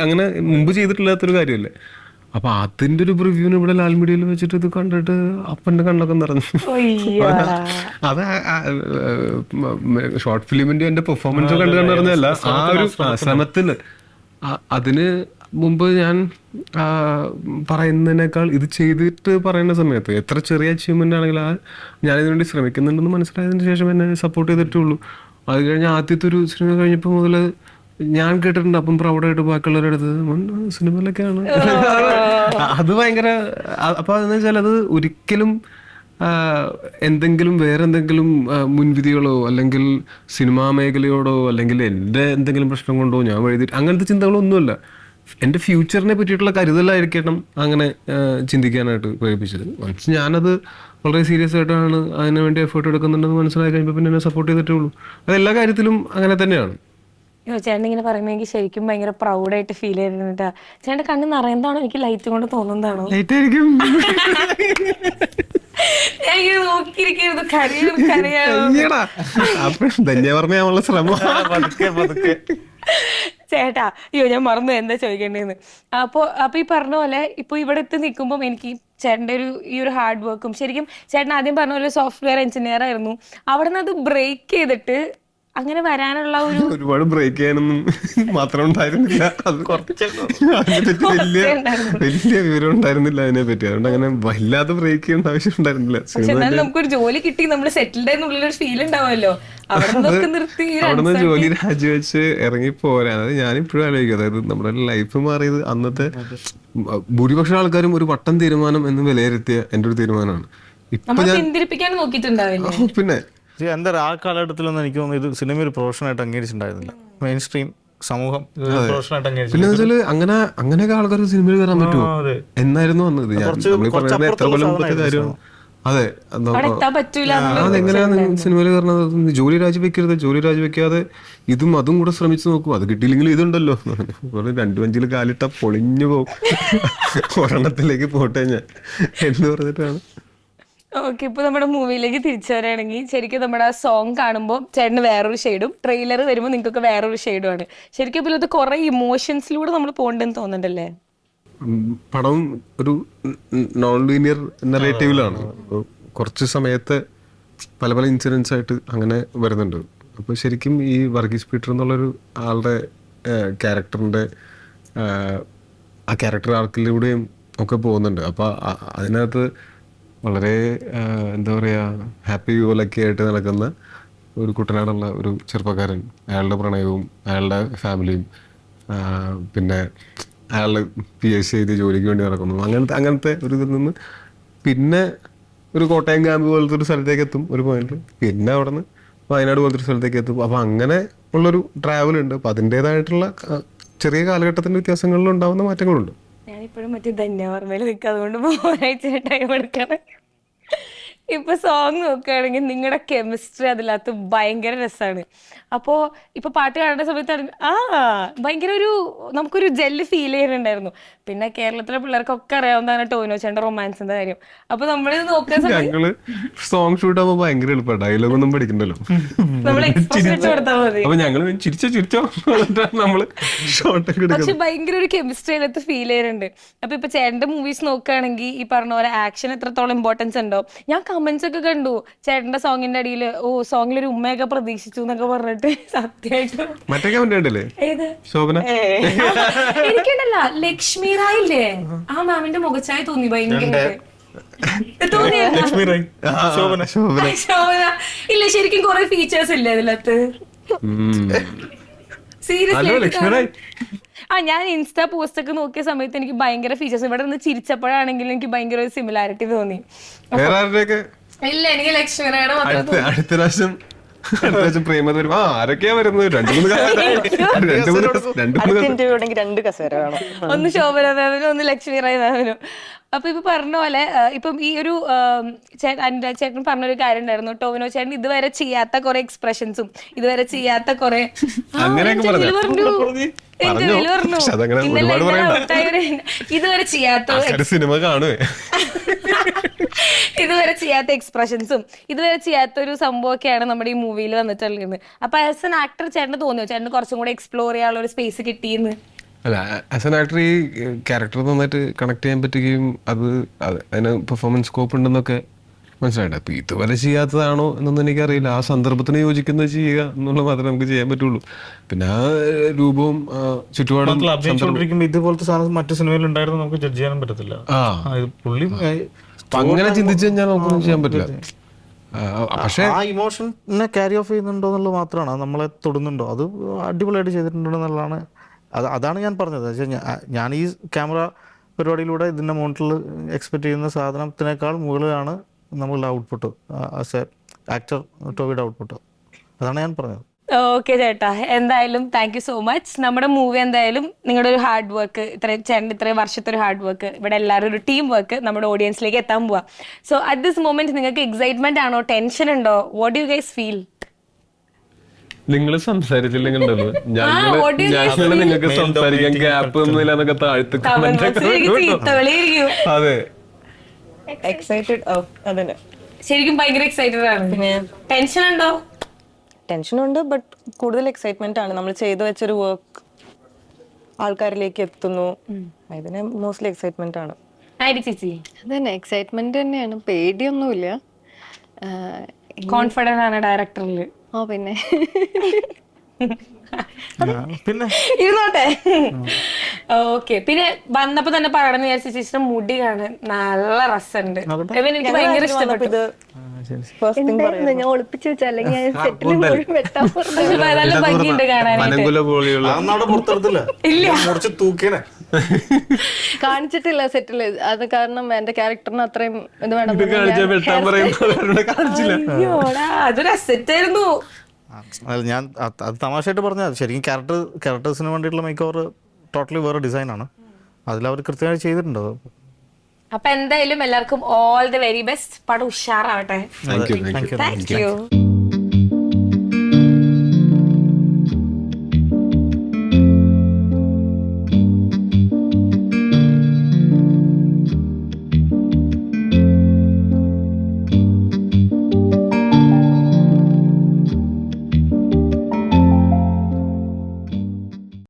അങ്ങനെ മുമ്പ് ചെയ്തിട്ടില്ലാത്തൊരു കാര്യമല്ലേ. അപ്പൊ അതിന്റെ ഒരു പ്രിവ്യൂവിന് ഇവിടെ ലാൽ മീഡിയയിൽ വെച്ചിട്ട് ഇത് കണ്ടിട്ട് അപ്പന്റെ കണ്ണൊക്കെ നിറഞ്ഞു. അത് ഷോർട്ട് ഫിലിമിന്റെ എന്റെ പെർഫോമൻസ് കണ്ടു പറഞ്ഞല്ല, ആ ഒരു ശ്രമത്തിന് മുമ്പ് ഞാൻ പറയുന്നതിനേക്കാൾ ഇത് ചെയ്തിട്ട് പറയുന്ന സമയത്ത് എത്ര ചെറിയ അച്ചീവ്മെൻ്റ് ആണെങ്കിലും ഞാനിതിനു വേണ്ടി ശ്രമിക്കുന്നുണ്ടെന്ന് മനസ്സിലായതിനു ശേഷം എന്നെ സപ്പോർട്ട് ചെയ്തിട്ടുള്ളൂ. അത് കഴിഞ്ഞ് ആദ്യത്തെ ഒരു സിനിമ കഴിഞ്ഞപ്പോൾ മുതൽ ഞാൻ കേട്ടിട്ടുണ്ട് അപ്പം പ്രൗഡായിട്ട് ബാക്കിയുള്ളവരുടെ അടുത്ത് സിനിമയിലൊക്കെയാണ്. അത് ഭയങ്കര അപ്പം അതെന്ന് വെച്ചാൽ അത് ഒരിക്കലും വേറെ എന്തെങ്കിലും മുൻവിധികളോ അല്ലെങ്കിൽ സിനിമാ മേഖലയോടോ അല്ലെങ്കിൽ എൻ്റെ എന്തെങ്കിലും പ്രശ്നം കൊണ്ടോ ഞാൻ എഴുതി അങ്ങനത്തെ ചിന്തകളോ ഒന്നുമല്ല. എൻ്റെ ഫ്യൂച്ചറിനെ പറ്റിയിട്ടുള്ള കരുതലായിരിക്കണം അങ്ങനെ ചിന്തിക്കാനായിട്ട് പ്രേരിപ്പിച്ചത്. മറിച്ച് ഞാനത് വളരെ സീരിയസ് ആയിട്ടാണ് അതിനു വേണ്ടി എഫേർട്ട് എടുക്കുന്നുണ്ടെന്ന് മനസ്സിലാക്കി കഴിയുമ്പോൾ പിന്നെ എന്നെ സപ്പോർട്ട് ചെയ്തിട്ടേ ഉള്ളൂ. അത് എല്ലാ കാര്യത്തിലും അങ്ങനെ തന്നെയാണ്. ചേട്ടൻ ഇങ്ങനെ പറയുമ്പോൾ എനിക്ക് ശരിക്കും ഭയങ്കര പ്രൗഡായിട്ട് ഫീൽ ചെയ്തിട്ടാ. ചേട്ടൻ്റെ കണ്ണ് നിറയുന്നതാണോ എനിക്ക് ലൈറ്റ് കൊണ്ട് തോന്നുന്നതാണോ? ലൈറ്റ് ആയിരിക്കും. ഞാൻ ഇങ്ങനെ നോക്കിയിരിക്കുന്നു കരയാ. ധന്യവർമ്മയുള്ള ശ്രമം. ചേട്ടാ അയ്യോ ഞാൻ മറന്നു എന്താ ചോദിക്കേണ്ടതെന്ന്. അപ്പൊ ഈ പറഞ്ഞ പോലെ ഇപ്പൊ ഇവിടെ എത്തി നിൽക്കുമ്പോൾ എനിക്ക് ചേട്ടൻ്റെ ഈ ഒരു ഹാർഡ് വർക്കും ശരിക്കും ചേട്ടൻ ആദ്യം പറഞ്ഞ പോലെ സോഫ്റ്റ്വെയർ എഞ്ചിനീയർ ആയിരുന്നു. അവിടെ നിന്ന് അത് ബ്രേക്ക് ചെയ്തിട്ട് അങ്ങനെ വരാനുള്ള ഒരുപാട് ബ്രേക്ക് ചെയ്യാനൊന്നും മാത്രം ഉണ്ടായിരുന്നില്ല. അത് വലിയ വിവരം ഉണ്ടായിരുന്നില്ല അതിനെ പറ്റി. അതുകൊണ്ട് അങ്ങനെ വല്ലാതെ ബ്രേക്ക് ചെയ്യേണ്ട ആവശ്യം ഉണ്ടായിരുന്നില്ല. നമുക്കൊരു ജോലി കിട്ടി നമ്മൾ സെറ്റിൽഡ് ആയെന്നുള്ളൊരു ഫീൽ ഉണ്ടാവുമല്ലോ. അവിടുന്ന് ജോലി രാജിവെച്ച് ഇറങ്ങി പോരാ. അതായത് ഞാനിപ്പോഴും ആലോചിക്കും, അതായത് നമ്മുടെ ലൈഫ് മാറിയത് അന്നത്തെ ഭൂരിപക്ഷം ആൾക്കാരും ഒരു വട്ടം തീരുമാനം എന്ന് വിലയിരുത്തിയ എൻ്റെ ഒരു തീരുമാനമാണ്. ഇപ്പൊ ഞാൻ പിന്നെ എന്താ ആ കാലഘട്ടത്തിലൊന്നും എനിക്ക് തോന്നുന്നു ഇത് സിനിമ ഒരു പ്രൊഫഷനായിട്ട് അംഗീകരിച്ചിട്ടുണ്ടായിരുന്നില്ല. മെയിൻ സ്ട്രീം സമൂഹം പ്രൊഫഷനായിട്ട് അംഗീകരിച്ചു. അങ്ങനെയൊക്കെ ആൾക്കാർ സിനിമയിൽ വരാൻ പറ്റുമോ എന്നായിരുന്നു വന്നത്. എത്ര കൊല്ലം മുമ്പത്തെ കാര്യമാണ്. അതെ, അതെങ്ങനെയാണ് സിനിമയിൽ കയറുന്നത്? ജോലി രാജിവെക്കാതെ ഇതും അതും കൂടെ ശ്രമിച്ചു നോക്കും. അത് കിട്ടിയില്ലെങ്കിൽ ഇതുണ്ടല്ലോ, 2 അഞ്ചിൽ കാലിട്ട പൊളിഞ്ഞു പോകും. ഒരെണ്ണത്തിലേക്ക് പോട്ടെ ഞാൻ എന്ന് പറഞ്ഞിട്ടാണ്. ഓക്കെ, ഇപ്പൊ നമ്മുടെ മൂവിയിലേക്ക് തിരിച്ചു വരികയാണെങ്കിൽ ശരിക്കും നമ്മുടെ ആ സോങ് കാണുമ്പോൾ ചേട്ടന് വേറൊരു ഷെയ്ഡും ട്രെയിലർ വരുമ്പോൾ നിങ്ങൾക്കൊക്കെ വേറൊരു ഷെയ്ഡും ആണ്. ശരിക്കും ഇപ്പോൾ ഇത് കുറെ ഇമോഷൻസിലൂടെ നമ്മൾ പോകണ്ടെന്ന് തോന്നുന്നുണ്ടല്ലേ? പടം ഒരു നോൺ ലീനിയർ നറേറ്റീവിലാണ്. കുറച്ച് സമയത്ത് പല ഇൻസിഡൻസ് ആയിട്ട് അങ്ങനെ വരുന്നുണ്ട്. അപ്പോൾ ശരിക്കും ഈ വർഗീസ് പീറ്റർ എന്നുള്ളൊരു ആളുടെ ക്യാരക്ടറിൻ്റെ ആ ക്യാരക്ടർ ആർക്കിലൂടെയും ഒക്കെ പോകുന്നുണ്ട്. അപ്പോൾ അതിനകത്ത് വളരെ എന്താ പറയുക, ഹാപ്പി ഗോലൊക്കെ ആയിട്ട് നടക്കുന്ന ഒരു കുട്ടനാടുള്ള ഒരു ചെറുപ്പക്കാരൻ, അയാളുടെ പ്രണയവും അയാളുടെ ഫാമിലിയും, പിന്നെ അയാൾ PhD ചെയ്ത് ജോലിക്ക് വേണ്ടി നടക്കുന്നു, അങ്ങനത്തെ ഒരു ഇതിൽ നിന്ന് പിന്നെ ഒരു കോട്ടയം ക്യാമ്പ് പോലത്തെ ഒരു സ്ഥലത്തേക്ക് എത്തും ഒരു പോയിന്റ്, പിന്നെ അവിടെ നിന്ന് വയനാട് പോലത്തെ ഒരു സ്ഥലത്തേക്ക് എത്തും. അപ്പോൾ അങ്ങനെ ഉള്ളൊരു ട്രാവലുണ്ട്. അപ്പോൾ അതിൻ്റേതായിട്ടുള്ള ചെറിയ കാലഘട്ടത്തിൻ്റെ വ്യത്യാസങ്ങളിൽ ഉണ്ടാകുന്ന മാറ്റങ്ങളുണ്ട്. ഞാനിപ്പോഴും മറ്റേ ധന്യവർമ്മയിൽ നിൽക്കുക, അതുകൊണ്ട് ഒരാഴ്ച ടൈം എടുക്കണം. ഇപ്പൊ സോങ് നോക്കുകയാണെങ്കിൽ നിങ്ങളുടെ കെമിസ്ട്രി അതിനകത്ത് ഭയങ്കര രസമാണ്. അപ്പോൾ ഇപ്പൊ പാട്ട് കാണുന്ന സമയത്ത് ഭയങ്കര നമുക്കൊരു ജെല്ല് ഫീൽ ചെയ്യുന്നുണ്ടായിരുന്നു. പിന്നെ കേരളത്തിലെ പിള്ളേർക്കൊക്കെ അറിയാവുന്നതാണ് ടോവിനോ ചേട്ടൻ്റെ റൊമാൻസിന്റെ കാര്യം. അപ്പൊ നമ്മളിത് നോക്കുന്ന സമയത്ത് സോങ് ഷൂട്ട് ആകുമ്പോൾ ഭയങ്കര എളുപ്പമാണ്, ഡയലോഗ് ഒന്നും പഠിക്കണ്ടല്ലോ, നമ്മൾ എക്സ്പ്രഷൻ വെച്ച് കൊടുത്താൽ മതി. അപ്പൊ ഞങ്ങൾ ചിരിച്ചോ നമ്മള് ഷോട്ടൊക്കെ എടുക്കും. പക്ഷെ ഭയങ്കര ഒരു കെമിസ്ട്രി അതിനകത്ത് ഫീൽ ചെയ്യുന്നുണ്ട്. അപ്പൊ ഇപ്പൊ ചേട്ടന്റെ മൂവീസ് നോക്കുകയാണെങ്കിൽ ഈ പറഞ്ഞ പോലെ ആക്ഷൻ എത്രത്തോളം ഇമ്പോർട്ടൻസ് ഉണ്ടോ? ഞാൻ കമന്റ്സ് ഒക്കെ കണ്ടു ചേട്ടന്റെ സോങ്ങിന്റെ അടിയിൽ, സോങ്ങിൽ ഒരു ഉമ്മയൊക്കെ പ്രതീക്ഷിച്ചു എന്നൊക്കെ പറഞ്ഞിട്ട്. സത്യമായിട്ട് മറ്റേ കമന്റ് കണ്ടില്ലേ? ശോഭന എനിക്കുണ്ടല്ല, ലക്ഷ്മി റായ് ഇല്ലേ, ആ മാമിന്റെ മുഖച്ചായ തോന്നി ഭയങ്കര. ഇല്ല ശരിക്കും കുറെ ഫീച്ചേഴ്സ് ഇല്ലേ അതിനകത്ത്? സീരിയസ്ലി ഞാൻ ഇൻസ്റ്റാ പോസ്റ്റ് ഒക്കെ നോക്കിയ സമയത്ത് എനിക്ക് ഭയങ്കര ഫീച്ചേഴ്സ്, ഇവിടെ നിന്ന് ചിരിച്ചപ്പോഴാണെങ്കിലും എനിക്ക് ഭയങ്കര ഒരു സിമിലാരിറ്റി തോന്നി. ഇല്ല എനിക്ക് ലക്ഷ്മി റായുടെ അടുത്ത പ്രാവശ്യം പ്രേമ വരും. ആരൊക്കെയാ വരുന്നത്? 2 കസേര വേണം, ഒന്ന് ശോഭന മാമിനും ഒന്ന് ലക്ഷ്മി റായ് മാമിനും. അപ്പൊ ഇപ്പൊ പറഞ്ഞ പോലെ ഇപ്പം ഈ ഒരു ചേട്ടൻ പറഞ്ഞൊരു കാര്യം ഉണ്ടായിരുന്നു, ടോവിനോ ചേട്ടൻ ഇതുവരെ ചെയ്യാത്ത കുറെ എക്സ്പ്രഷൻസും ഇതുവരെ ചെയ്യാത്ത കുറെ ഇതുവരെ ചെയ്യാത്ത എക്സ്പ്രഷൻസും ഇതുവരെ ചെയ്യാത്ത ഒരു സംഭവമൊക്കെയാണ് നമ്മുടെ ഈ മൂവിയിൽ വന്നിട്ടുള്ളത്. അപ്പൊ ആസ് എൻ ആക്ടർ ചേട്ടന് തോന്നിയോ ചേട്ടന് കുറച്ചും കൂടെ എക്സ്പ്ലോർ ചെയ്യാനുള്ള ഒരു സ്പേസ് കിട്ടിയെന്ന്? അല്ല, ആസ് എൻ ആക്ടർ ഈ ക്യാരക്ടർ നന്നായിട്ട് കണക്ട് ചെയ്യാൻ പറ്റുകയും അതിന് പെർഫോമൻസ് സ്കോപ്പ് ഉണ്ടെന്നൊക്കെ മനസ്സിലായിട്ട് അപ്പൊ ഇതുവരെ ചെയ്യാത്തതാണോ എന്നൊന്നും എനിക്കറിയില്ല. ആ സന്ദർഭത്തിന് യോജിക്കുന്നത് ചെയ്യുക എന്നുള്ളത് മാത്രമേ നമുക്ക് ചെയ്യാൻ പറ്റുള്ളൂ. പിന്നെ ആ രൂപവും ചുറ്റുപാടും അഭിനയിച്ചുകൊണ്ടിരിക്കുമ്പോൾ ഇതുപോലത്തെ സാധനം മറ്റു സിനിമയിൽ ഉണ്ടായിരുന്നു നമുക്ക് ജഡ്ജ് ചെയ്യാനും പറ്റത്തില്ല. ഇത് പുള്ളി അപ്പൊ അങ്ങനെ ചിന്തിച്ചു കഴിഞ്ഞാൽ നമുക്കൊന്നും ചെയ്യാൻ പറ്റില്ല. പക്ഷെ ആ ഇമോഷനെ ക്യാരി ഓഫ് ചെയ്യുന്നുണ്ടോ എന്നുള്ളത് മാത്രമാണ്. അത് നമ്മളെ തൊടുന്നുണ്ടോ, അത് അടിപൊളിയായിട്ട് ചെയ്തിട്ടുണ്ടോ എന്നുള്ളതാണ്. അതാണ് ഞാൻ പറഞ്ഞത്. ഞാൻ ഈ ക്യാമറ പരിപാടിയിലൂടെ ഇതിൻ്റെ മോണിറ്ററിൽ എക്സ്പെക്ട് ചെയ്യുന്ന സാധനത്തിനേക്കാൾ മുകളിലാണ് നമ്മളുടെ ഔട്ട്പുട്ട്, ആസ് എ ആക്ടർ ടോവിയുടെ ഔട്ട്പുട്ട്. അതാണ് ഞാൻ പറഞ്ഞത്. ഓക്കെ ചേട്ടാ, എന്തായാലും താങ്ക് യു സോ മച്ച്. നമ്മുടെ മൂവി എന്തായാലും നിങ്ങളുടെ ഒരു ഹാർഡ് വർക്ക്, ഇത്രയും വർഷത്തെ ഒരു ഹാർഡ് വർക്ക്, ഇവിടെ എല്ലാവരും ഒരു ടീം വർക്ക് നമ്മുടെ ഓഡിയൻസിലേക്ക് എത്താൻ പോവാ. സോ അറ്റ് ദിസ് മൊമെന്റ് നിങ്ങൾക്ക് എക്സൈറ്റ്മെന്റ് ആണോ, ടെൻഷൻ ഉണ്ടോ? What do you guys feel? നിങ്ങൾ സംസാരിച്ചില്ലെങ്കിൽ ഞങ്ങള് നിങ്ങൾക്ക് സംസാരിക്കാൻ ഗ്യാപ്പ് ഒന്നുമില്ല എന്നൊക്കെ താഴ്ത്ത് അതെ. എക്സൈറ്റഡ് അതന്നെ. ശരിക്കും ഭയങ്കര എക്സൈറ്റഡ് ആണ്. പിന്നെ ടെൻഷൻ ഉണ്ടോ? ടെൻഷനുണ്ട്, ബട്ട് കൂടുതൽ എക്സൈറ്റ്മെന്റ് ആണ്. നമ്മൾ ചെയ്തു വെച്ചൊരു വർക്ക് ആൾക്കാരിലേക്ക് എത്തുന്നു, അതിന് മോസ്റ്റ്ലി എക്സൈറ്റ്മെന്റ് ആണ്. ആയിരി ചേച്ചി? അതന്നെ, എക്സൈറ്റ്മെന്റ് തന്നെയാണ്, പേടിയൊന്നുമില്ല. കോൺഫിഡന്റ് ആണ് ഡയറക്ടറിൽ. ഓ പിന്നെ പിന്നെ ഇരുന്നോട്ടെ. ഓക്കെ, പിന്നെ വന്നപ്പോ തന്നെ പറയണമെന്ന് വിചാരിച്ച ചേച്ചിയുടെ മുടി കാണാൻ നല്ല രസമുണ്ട്. എനിക്ക് ഭയങ്കര ഇഷ്ടപ്പെട്ടു. ഞാൻ ഒളിപ്പിച്ചു വെച്ച, അല്ലെങ്കിൽ നല്ല ഭംഗിയുണ്ട് കാണാനായിട്ട്. തൂക്കിനെ കാണിച്ചിട്ടില്ല സെറ്റില്. അത് കാരണം എന്റെ ക്യാരക്ടറിന് അത്രയും ഇത് വേണം. അതൊരു അസെറ്റ് ആയിരുന്നു. ഞാൻ അത് തമാശയായിട്ട് പറഞ്ഞാൽ ശരിക്കും ക്യാരക്ടേഴ്സിന് വേണ്ടിയിട്ടുള്ള മേക്ക് ഓവർ ടോട്ടലി വേറെ ഡിസൈനാണ്. അതിലവർ കൃത്യമായി ചെയ്തിട്ടുണ്ട്. അപ്പൊ എന്തായാലും എല്ലാവർക്കും ഓൾ ദി വെരി ബെസ്റ്റ്. പടം ഉഷാറാവട്ടെ. Thank you. Thank U.